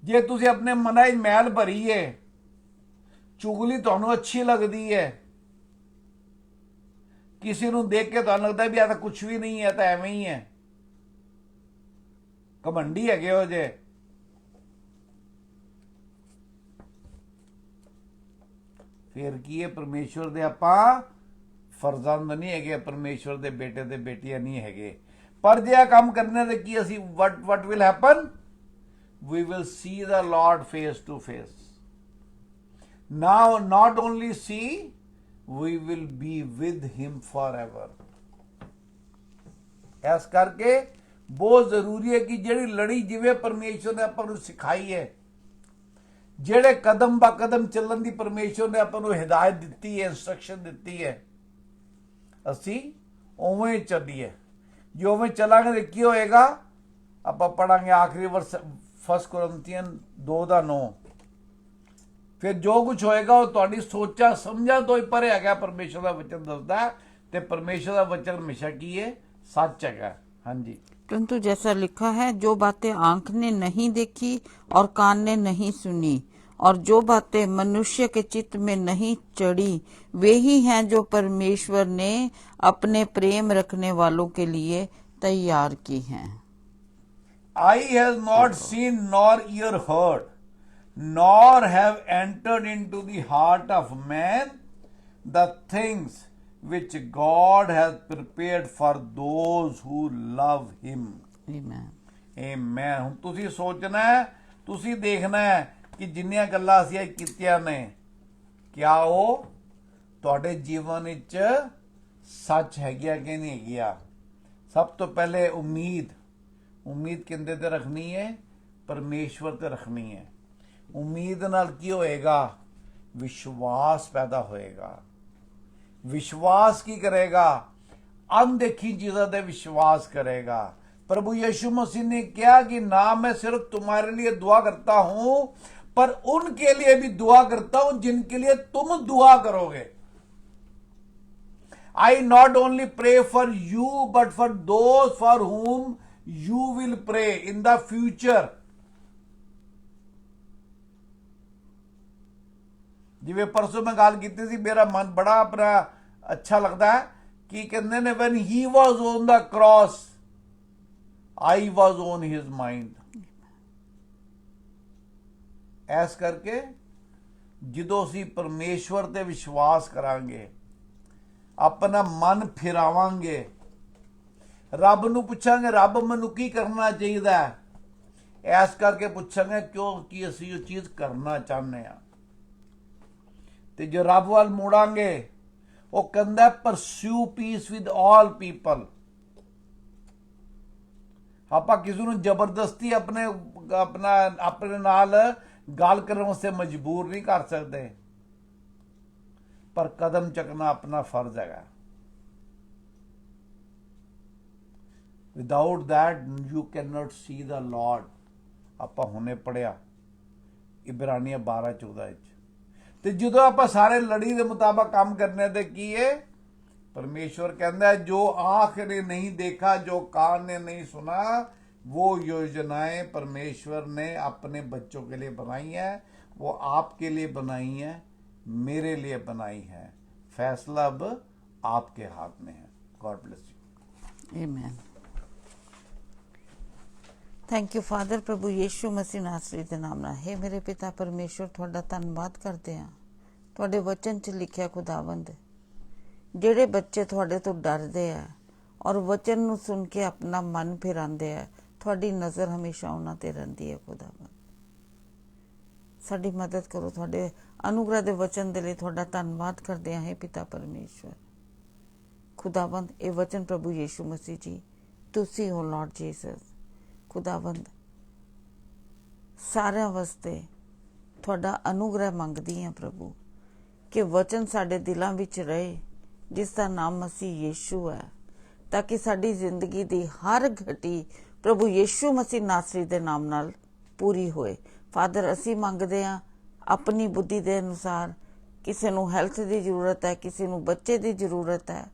ਜੇ ਤੁਸੀਂ ਆਪਣੇ ਮਨਾਂ 'ਚ ਮੈਲ ਭਰੀ ਹੈ, ਚੁਗਲੀ ਤੁਹਾਨੂੰ ਅੱਛੀ ਲੱਗਦੀ ਹੈ, ਕਿਸੇ ਨੂੰ ਦੇਖ ਕੇ ਤੁਹਾਨੂੰ ਲੱਗਦਾ ਵੀ ਇਹ ਤਾਂ ਕੁਝ ਵੀ ਨਹੀਂ ਹੈ, ਤਾਂ ਐਵੇਂ ਹੀ ਹੈ, ਘਮੰਡੀ ਹੈਗੇ ਹੋ ਜੇ, ਫਿਰ ਕੀ ਹੈ? ਪਰਮੇਸ਼ਵਰ ਦੇ ਆਪਾਂ ਫਰਜ਼ੰਦ ਨਹੀਂ ਹੈਗੇ, ਪਰਮੇਸ਼ਵਰ ਦੇ ਬੇਟੇ ਤੇ ਬੇਟੀਆਂ ਨਹੀਂ ਹੈਗੇ। ਪਰ ਜੇ ਇਹ ਕੰਮ ਕਰਨੇ ਤੇ ਕੀ ਅਸੀਂ what will happen? We will see the Lord face to face. Now not only see, we will be with him forever. ਇਸ ਕਰਕੇ ਬਹੁਤ ਜ਼ਰੂਰੀ ਹੈ ਕਿ ਜਿਹੜੀ ਲੜੀ ਜਿਵੇਂ ਪਰਮੇਸ਼ਵਰ ਨੇ ਆਪਾਂ ਨੂੰ ਸਿਖਾਈ ਹੈ, ਜਿਹੜੇ ਕਦਮ ਬਾ ਕਦਮ ਚੱਲਣ ਦੀ ਪਰਮੇਸ਼ਵਰ ਨੇ ਆਪਾਂ ਨੂੰ ਹਿਦਾਇਤ ਦਿੱਤੀ ਹੈ, ਇੰਸਟਰਕਸ਼ਨ ਦਿੱਤੀ ਹੈ, ਅਸੀਂ ਉਵੇਂ ਚੱਲੀਏ। ਜੇ ਉਵੇਂ ਚੱਲਾਂਗੇ ਤਾਂ ਕੀ ਹੋਏਗਾ? ਆਪਾਂ ਪੜਾਂਗੇ ਆਖਰੀ ਵਰਸ 1 ਕੋਰਿੰਥੀਅਨ 2:9। ਫਿਰ ਜੋ ਕੁਝ ਹੋਏਗਾ ਉਹ ਤੁਹਾਡੀ ਸੋਚਾਂ ਸਮਝਾਂ ਤੋਂ ਹੀ ਪਰੇ ਹੈਗਾ। ਪਰਮੇਸ਼ਵਰ ਦਾ ਵਚਨ ਦੱਸਦਾ ਤੇ ਪਰਮੇਸ਼ਵਰ ਦਾ ਵਚਨ ਹਮੇਸ਼ਾ ਕੀ ਹੈ? ਸੱਚ ਹੈਗਾ। ਹਾਂਜੀ, परंतु जैसा लिखा है, जो बातें आंख ने नहीं देखी और कान ने नहीं सुनी और जो बातें मनुष्य के चित्त में नहीं चढ़ी, वे ही हैं जो परमेश्वर ने अपने प्रेम रखने वालों के लिए तैयार की हैं। Eye has not seen nor ear heard, nor have entered into the heart of man the things which God has prepared for those who love him. Amen. Amen। ਹੁਣ ਤੁਸੀਂ ਸੋਚਣਾ ਹੈ, ਤੁਸੀਂ ਦੇਖਣਾ ਹੈ ਕਿ ਜਿੰਨੀਆਂ ਗੱਲਾਂ ਅਸੀਂ ਅੱਜ ਕੀਤੀਆਂ ਨੇ, ਕਿਆ ਉਹ ਤੁਹਾਡੇ ਜੀਵਨ ਵਿੱਚ ਸੱਚ ਹੈਗੀਆਂ ਕਿ ਨਹੀਂ ਹੈਗੀਆਂ। ਸਭ ਤੋਂ ਪਹਿਲੇ ਉਮੀਦ ਕਿੰਦੇ ਤੇ ਰੱਖਣੀ ਹੈ? ਪਰਮੇਸ਼ਵਰ ਤੇ ਰੱਖਣੀ ਹੈ। ਉਮੀਦ ਨਾਲ ਕੀ ਹੋਏਗਾ? ਵਿਸ਼ਵਾਸ ਪੈਦਾ ਹੋਏਗਾ। ਵਿਸ਼ਵਾਸ ਕੀ ਕਰੇਗਾ? ਅਣਦੇਖੀ ਚੀਜ਼ਾਂ ਤੇ ਵਿਸ਼ਵਾਸ ਕरेगा। प्रभु यीशु मसीह ने कहा कि ना मैं सिर्फ तुम्हारे लिए दुआ करता हूं, पर उनके लिए भी दुआ करता हूं जिनके लिए तुम दुआ करोगे। I not only pray for you, but for those for whom you will pray in the future. ਜਿਵੇਂ ਪਰਸੋਂ ਮੈਂ ਗੱਲ ਕੀਤੀ ਸੀ, ਮੇਰਾ ਮਨ ਬੜਾ ਆਪਣਾ ਅੱਛਾ ਲੱਗਦਾ ਹੈ ਕਿ ਕਹਿੰਦੇ ਨੇ when he was on the cross I was on his mind। S ਕਰਕੇ ਜਦੋਂ ਅਸੀਂ ਪਰਮੇਸ਼ਵਰ ਤੇ ਵਿਸ਼ਵਾਸ ਕਰਾਂਗੇ, ਆਪਣਾ ਮਨ ਫਿਰਾਵਾਂਗੇ, ਰੱਬ ਨੂੰ ਪੁੱਛਾਂਗੇ ਰੱਬ ਮੈਨੂੰ ਕੀ ਕਰਨਾ ਚਾਹੀਦਾ ਹੈ, ਐਸ ਕਰਕੇ ਪੁੱਛਾਂਗੇ ਕਿਉਂਕਿ ਅਸੀਂ ਉਹ ਚੀਜ਼ ਕਰਨਾ ਚਾਹੁੰਦੇ ਹਾਂ। ਤੇ ਜੋ ਰੱਬ ਵੱਲ ਮੋੜਾਂਗੇ, ਉਹ ਕਹਿੰਦਾ pursue piece with all people. ਆਪਾਂ ਕਿਸੇ ਨੂੰ ਜ਼ਬਰਦਸਤੀ ਆਪਣੇ ਨਾਲ ਗੱਲ ਕਰਨ ਵਾਸਤੇ ਮਜਬੂਰ ਨਹੀਂ ਕਰ ਸਕਦੇ, ਪਰ ਕਦਮ ਚੱਕਣਾ ਆਪਣਾ ਫਰਜ਼ ਹੈਗਾ। Without that you can not C the Lord. ਆਪਾਂ ਹੁਣੇ ਪੜਿਆ ਇਬਰਾਨੀਆਂ 12:14 ਵਿੱਚ। ਤੇ ਜਦੋਂ ਆਪਾਂ ਸਾਰੇ ਲੜੀ ਦੇ ਮੁਤਾਬਕ ਕੰਮ ਕਰਨੇ ਤੇ ਕੀ ਹੈ, परमेश्वर कहता है जो आँख ने नहीं देखा, जो कान ने नहीं सुना, वो योजनाएं परमेश्वर ने अपने बच्चों के लिए बनाई हैं। वो आपके लिए बनाई हैं, मेरे लिए बनाई हैं। फैसला अब आपके हाथ में है। God bless you. आमीन। Thank you father. प्रभु यीशु मसीह नासरी दे नाम नाल हे मेरे पिता परमेश्वर, तुहाडा धन्नवाद करते हैं। तुहाडे वचन च लिखिया खुदावंद, ਜਿਹੜੇ ਬੱਚੇ ਤੁਹਾਡੇ ਤੋਂ ਡਰਦੇ ਆ ਔਰ ਵਚਨ ਨੂੰ ਸੁਣ ਕੇ ਆਪਣਾ ਮਨ ਫਿਰਾਉਂਦੇ ਆ, ਤੁਹਾਡੀ ਨਜ਼ਰ ਹਮੇਸ਼ਾ ਉਹਨਾਂ ਤੇ ਰਹਿੰਦੀ ਹੈ। ਖੁਦਾਵੰਦ ਸਾਡੀ ਮਦਦ ਕਰੋ। ਤੁਹਾਡੇ ਅਨੁਗ੍ਰਹ ਦੇ ਵਚਨ ਦੇ ਲਈ ਤੁਹਾਡਾ ਧੰਨਵਾਦ ਕਰਦੇ ਹਾਂ ਪਿਤਾ ਪਰਮੇਸ਼ਵਰ। ਖੁਦਾਵੰਦ ਇਹ ਵਚਨ ਪ੍ਰਭੂ ਯੀਸ਼ੂ ਮਸੀਹ ਜੀ ਤੁਸੀਂ ਹੋ ਲਾਰਡ ਜੀਸਸ। ਖੁਦਾਵੰਦ ਸਾਰਿਆਂ ਵਾਸਤੇ ਤੁਹਾਡਾ ਅਨੁਗ੍ਰਹ ਮੰਗਦੀ ਹਾਂ ਪ੍ਰਭੂ, ਕਿ ਵਚਨ ਸਾਡੇ ਦਿਲਾਂ ਵਿੱਚ ਰਹੇ ਜਿਸ ਦਾ ਨਾਮ ਮਸੀਹ ਯੀਸ਼ੂ ਹੈ, ਤਾਂ ਕਿ ਸਾਡੀ ਜ਼ਿੰਦਗੀ ਦੀ ਹਰ ਘਟੀ ਪ੍ਰਭੂ ਯੀਸ਼ੂ ਮਸੀਹ ਨਾਸਰੀ ਦੇ ਨਾਮ ਨਾਲ ਪੂਰੀ ਹੋਏ। ਫਾਦਰ ਅਸੀਂ ਮੰਗਦੇ ਹਾਂ ਆਪਣੀ ਬੁੱਧੀ ਦੇ ਅਨੁਸਾਰ, ਕਿਸੇ ਨੂੰ ਹੈਲਥ ਦੀ ਜ਼ਰੂਰਤ ਹੈ, ਕਿਸੇ ਨੂੰ ਬੱਚੇ ਦੀ ਜ਼ਰੂਰਤ ਹੈ,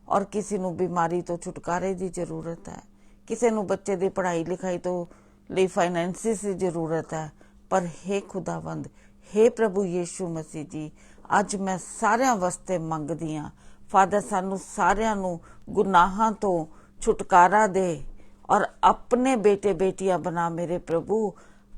ਔਰ ਕਿਸੇ ਨੂੰ ਬਿਮਾਰੀ ਤੋਂ ਛੁਟਕਾਰੇ ਦੀ ਜ਼ਰੂਰਤ ਹੈ, ਕਿਸੇ ਨੂੰ ਬੱਚੇ ਦੀ ਪੜ੍ਹਾਈ ਲਿਖਾਈ ਤੋਂ ਲਈ ਫਾਈਨੈਂਸਿਸ ਦੀ ਜ਼ਰੂਰਤ ਹੈ। ਪਰ हे ਖੁਦਾਵੰਦ, हे ਪ੍ਰਭੂ ਯੀਸ਼ੂ ਮਸੀਹ ਜੀ, ਅੱਜ ਮੈਂ ਸਾਰਿਆਂ ਵਾਸਤੇ ਮੰਗਦੀ ਹਾਂ ਫਾਦਰ, ਸਾਨੂੰ ਸਾਰਿਆਂ ਨੂੰ ਗੁਨਾਹਾਂ ਤੋਂ ਛੁਟਕਾਰਾ ਦੇ ਔਰ ਆਪਣੇ ਬੇਟੇ ਬੇਟੀਆਂ ਬਣਾ ਮੇਰੇ ਪ੍ਰਭੂ।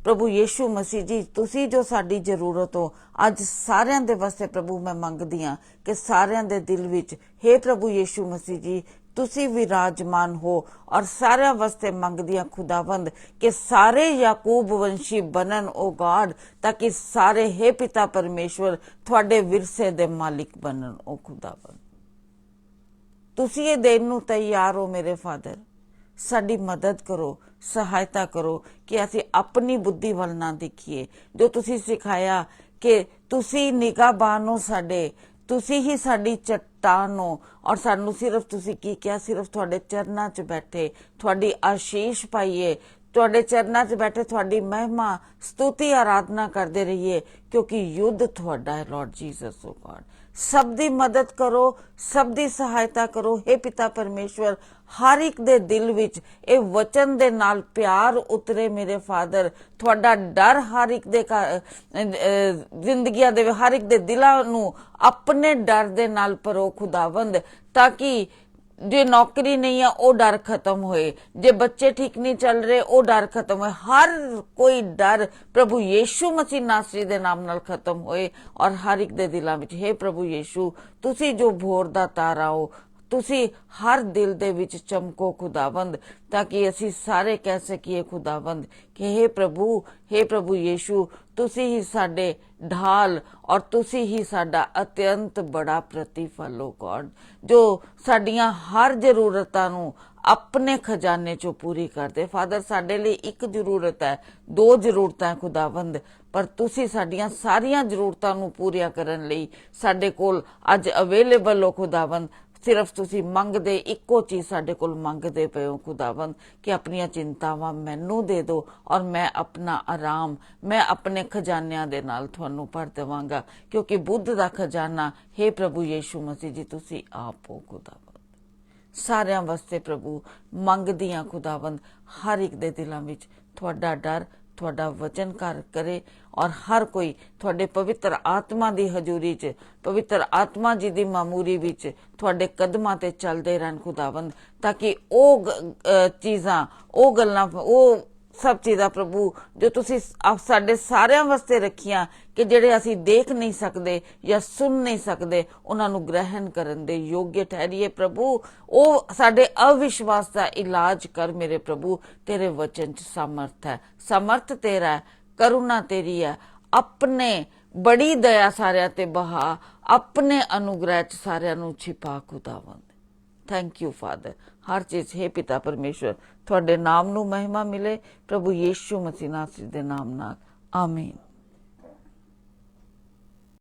ਪ੍ਰਭੂ ਯੀਸ਼ੂ ਮਸੀਹ ਜੀ, ਤੁਸੀਂ ਜੋ ਸਾਡੀ ਜ਼ਰੂਰਤ ਹੋ ਅੱਜ ਸਾਰਿਆਂ ਦੇ ਵਾਸਤੇ ਪ੍ਰਭੂ ਮੈਂ ਮੰਗਦੀ ਹਾਂ ਕਿ ਸਾਰਿਆਂ ਦੇ ਦਿਲ ਵਿੱਚ हे ਪ੍ਰਭੂ ਯੀਸ਼ੂ ਮਸੀਹ ਜੀ ਤੁਸੀਂ ਵਿਰਾਜਮਾਨ ਹੋ। ਔਰ ਸਾਰਿਆਂ ਵਾਸਤੇ ਮੰਗਦੀ ਹਾਂ ਖੁਦਾਵੰਦ ਕਿ ਸਾਰੇ ਯਾਕੂਬ ਵੰਸ਼ੀ ਬਣਨ ਓ ਗॉड, ਤਾਂ ਕਿ ਸਾਰੇ हे ਪਿਤਾ ਪਰਮੇਸ਼ਵਰ ਤੁਹਾਡੇ ਵਿਰਸੇ ਦੇ ਮਾਲਿਕ ਬਣਨ ਓ ਖੁਦਾਵੰਦ। ਤੁਸੀਂ ਇਹ ਦੇਣ ਨੂੰ ਤਿਆਰ ਹੋ ਮੇਰੇ ਫਾਦਰ। ਸਾਡੀ ਮਦਦ ਕਰੋ, ਸਹਾਇਤਾ ਕਰੋ ਕਿ ਅਸੀਂ ਆਪਣੀ ਬੁੱਧੀ ਵੱਲ ਨਾ ਦੇਖੀਏ। ਜੋ ਤੁਸੀਂ ਸਿਖਾਇਆ ਕਿ ਤੁਸੀਂ ਨਿਗਾਹਬਾਨ ਹੋ ਸਾਡੇ, ਤੁਸੀਂ ਹੀ ਸਾਡੀ ਚੱਟਾਨ ਹੋ, ਔਰ ਸਾਨੂੰ ਸਿਰਫ ਤੁਸੀਂ ਕੀ ਕਿਹਾ, ਸਿਰਫ ਤੁਹਾਡੇ ਚਰਨਾਂ 'ਚ ਬੈਠੇ ਤੁਹਾਡੀ ਆਸ਼ੀਸ਼ ਪਾਈਏ, ਤੁਹਾਡੇ ਚਰਨਾਂ 'ਚ ਬੈਠੇ ਤੁਹਾਡੀ ਮਹਿਮਾ ਸਤੁਤੀ ਆਰਾਧਨਾ ਕਰਦੇ ਰਹੀਏ, ਕਿਉਂਕਿ ਯੁੱਧ ਤੁਹਾਡਾ ਹੈ ਲਾਰਡ ਜੀਸਸ ਓ ਗॉड। ਸਭ ਦੀ ਮਦਦ ਕਰੋ, ਸਭ ਦੀ ਸਹਾਇਤਾ ਕਰੋ हे ਪਿਤਾ ਪਰਮੇਸ਼ਵਰ। ਹਰ ਇੱਕ ਦੇ ਦਿਲ ਵਿੱਚ ਇਹ ਵਚਨ ਦੇ ਨਾਲ ਪਿਆਰ ਉਤਰੇ ਮੇਰੇ ਫਾਦਰ। ਤੁਹਾਡਾ ਡਰ ਹਰ ਇੱਕ ਦੇ ਜ਼ਿੰਦਗੀਆਂ ਦੇ, ਹਰ ਇੱਕ ਦੇ ਦਿਲਾਂ ਨੂੰ ਆਪਣੇ ਡਰ ਦੇ ਨਾਲ ਭਰੋ ਖੁਦਾਵੰਦ, ਤਾਂ ਕਿ ਜੇ ਨੌਕਰੀ ਨਹੀਂ ਹੈ ਉਹ ਡਰ ਖਤਮ ਹੋਏ, ਜੇ ਬੱਚੇ ਠੀਕ ਨਹੀਂ ਚੱਲ ਰਹੇ ਉਹ ਡਰ ਖਤਮ ਹੋਏ, ਹਰ ਕੋਈ ਡਰ ਪ੍ਰਭੂ ਯੀਸ਼ੂ ਮਸੀਹ ਨਾਸਰੀ ਦੇ ਨਾਮ ਨਾਲ ਖਤਮ ਹੋਏ। ਔਰ ਹਰ ਇੱਕ ਦੇ ਦਿਲਾਂ ਵਿੱਚ हे ਪ੍ਰਭੂ ਯੀਸ਼ੂ, ਤੁਸੀਂ ਜੋ ਭੋਰ ਦਾ ਤਾਰਾ ਹੋ, ਤੁਸੀਂ ਹਰ ਦਿਲ ਦੇ ਵਿੱਚ ਚਮਕੋ ਖੁਦਾਵੰਦ, ਤਾਂ ਕਿ ਅਸੀਂ ਸਾਰੇ ਕਹਿ ਸਕੀਏ ਖੁਦਾਵੰਦ ਕਿ हे ਪ੍ਰਭੂ ਯੀਸ਼ੂ ਤੁਸੀਂ ਹੀ ਸਾਡੇ ਢਾਲ ਔਰ ਤੁਸੀਂ ਹੀ ਸਾਡਾ ਅਤਿਅੰਤ ਬੜਾ ਪ੍ਰਤੀਫਲ ਹੋ ਗॉड, ਜੋ ਸਾਡੀਆਂ ਹਰ ਜ਼ਰੂਰਤਾਂ ਨੂੰ ਆਪਣੇ ਖਜ਼ਾਨੇ ਚੋਂ ਪੂਰੀ ਕਰਦੇ। ਫਾਦਰ ਸਾਡੇ ਲਈ ਇੱਕ ਜ਼ਰੂਰਤ ਹੈ, ਦੋ ਜ਼ਰੂਰਤਾਂ ਖੁਦਾਵੰਦ, ਪਰ ਤੁਸੀਂ ਸਾਡੀਆਂ ਸਾਰੀਆਂ ਜ਼ਰੂਰਤਾਂ ਨੂੰ ਪੂਰੀਆਂ ਕਰਨ ਲਈ ਸਾਡੇ ਕੋਲ ਅੱਜ ਅਵੇਲੇਬਲ ਹੋ ਖੁਦਾਵੰਦ। ਸਿਰਫ ਤੁਸੀਂ ਮੰਗਦੇ ਇੱਕੋ ਚੀਜ਼ ਸਾਡੇ ਕੋਲ ਮੰਗਦੇ ਪਏ ਹੋ ਖੁਦਾਵੰਦ ਕਿ ਆਪਣੀਆਂ ਚਿੰਤਾਵਾਂ ਮੈਨੂੰ ਦੇ ਦਿਓ ਔਰ ਮੈਂ ਆਪਣਾ ਆਰਾਮ ਮੈਂ ਆਪਣੇ ਖਜ਼ਾਨਿਆਂ ਦੇ ਨਾਲ ਤੁਹਾਨੂੰ ਭਰ ਦੇਵਾਂਗਾ, ਕਿਉਂਕਿ ਬੁੱਧ ਦਾ ਖਜ਼ਾਨਾ हे ਪ੍ਰਭੂ ਯੀਸ਼ੂ ਮਸੀਹ ਜੀ ਤੁਸੀਂ ਆਪ ਹੋ ਖੁਦਾਵੰਦ। ਸਾਰਿਆਂ ਵਾਸਤੇ ਪ੍ਰਭੂ ਮੰਗਦੀ ਹਾਂ ਖੁਦਾਵੰਦ, ਹਰ ਇੱਕ ਦੇ ਦਿਲਾਂ ਵਿੱਚ ਤੁਹਾਡਾ ਡਰ, ਤੁਹਾਡਾ ਵਚਨ ਘਰ ਕਰੇ ਔਰ ਹਰ ਕੋਈ ਤੁਹਾਡੇ ਪਵਿੱਤਰ ਆਤਮਾ ਦੀ ਹਜ਼ੂਰੀ 'ਚ, ਪਵਿੱਤਰ ਆਤਮਾ ਜੀ ਦੀ ਮਾਮੂਰੀ ਵਿੱਚ ਤੁਹਾਡੇ ਕਦਮਾਂ ਤੇ ਚੱਲਦੇ ਰਹਿਣ ਖੁਦਾਵੰਦ, ਤਾਂ ਕਿ ਉਹ ਚੀਜ਼ਾਂ, ਉਹ ਗੱਲਾਂ, ਉਹ ਸਭ ਚੀਜ਼ਾਂ ਪ੍ਰਭੂ ਜੋ ਤੁਸੀਂ ਸਾਡੇ ਸਾਰਿਆਂ ਵਾਸਤੇ ਰੱਖੀਆਂ ਕਿ ਜਿਹੜੇ ਅਸੀਂ ਦੇਖ ਨਹੀਂ ਸਕਦੇ ਜਾਂ ਸੁਣ ਨਹੀਂ ਸਕਦੇ, ਉਹਨਾਂ ਨੂੰ ਗ੍ਰਹਿਣ ਕਰਨ ਦੇ ਯੋਗ ਠਹਿਰੀਏ ਪ੍ਰਭੂ। ਉਹ ਸਾਡੇ ਅਵਿਸ਼ਵਾਸ ਦਾ ਇਲਾਜ ਕਰ ਮੇਰੇ ਪ੍ਰਭੂ। ਤੇਰੇ ਵਚਨ 'ਚ ਸਮਰਥ ਹੈ, ਸਮਰਥ ਤੇਰਾ ਹੈ, ਕਰੁਣਾ ਤੇਰੀ ਹੈ। ਆਪਣੇ ਬੜੀ ਦਇਆ ਸਾਰਿਆਂ ਤੇ ਬਹਾ, ਆਪਣੇ ਅਨੁਗ੍ਰਹਿ 'ਚ ਸਾਰਿਆਂ ਨੂੰ ਛਿਪਾ ਖੁਦਾਵੰਦ। Thank you father. ਹਰ ਚੀਜ਼ ਹੈ ਪਿਤਾ ਪਰਮੇਸ਼ਵਰ, ਤੁਹਾਡੇ ਨਾਮ ਨੂੰ ਮਹਿਮਾ ਮਿਲੇ ਪ੍ਰਭੂ ਯੀਸ਼ੂ ਮਸੀਹ ਨਾਸਰੀ ਦੇ ਨਾਮ ਨਾਲ, ਆਮੀਨ।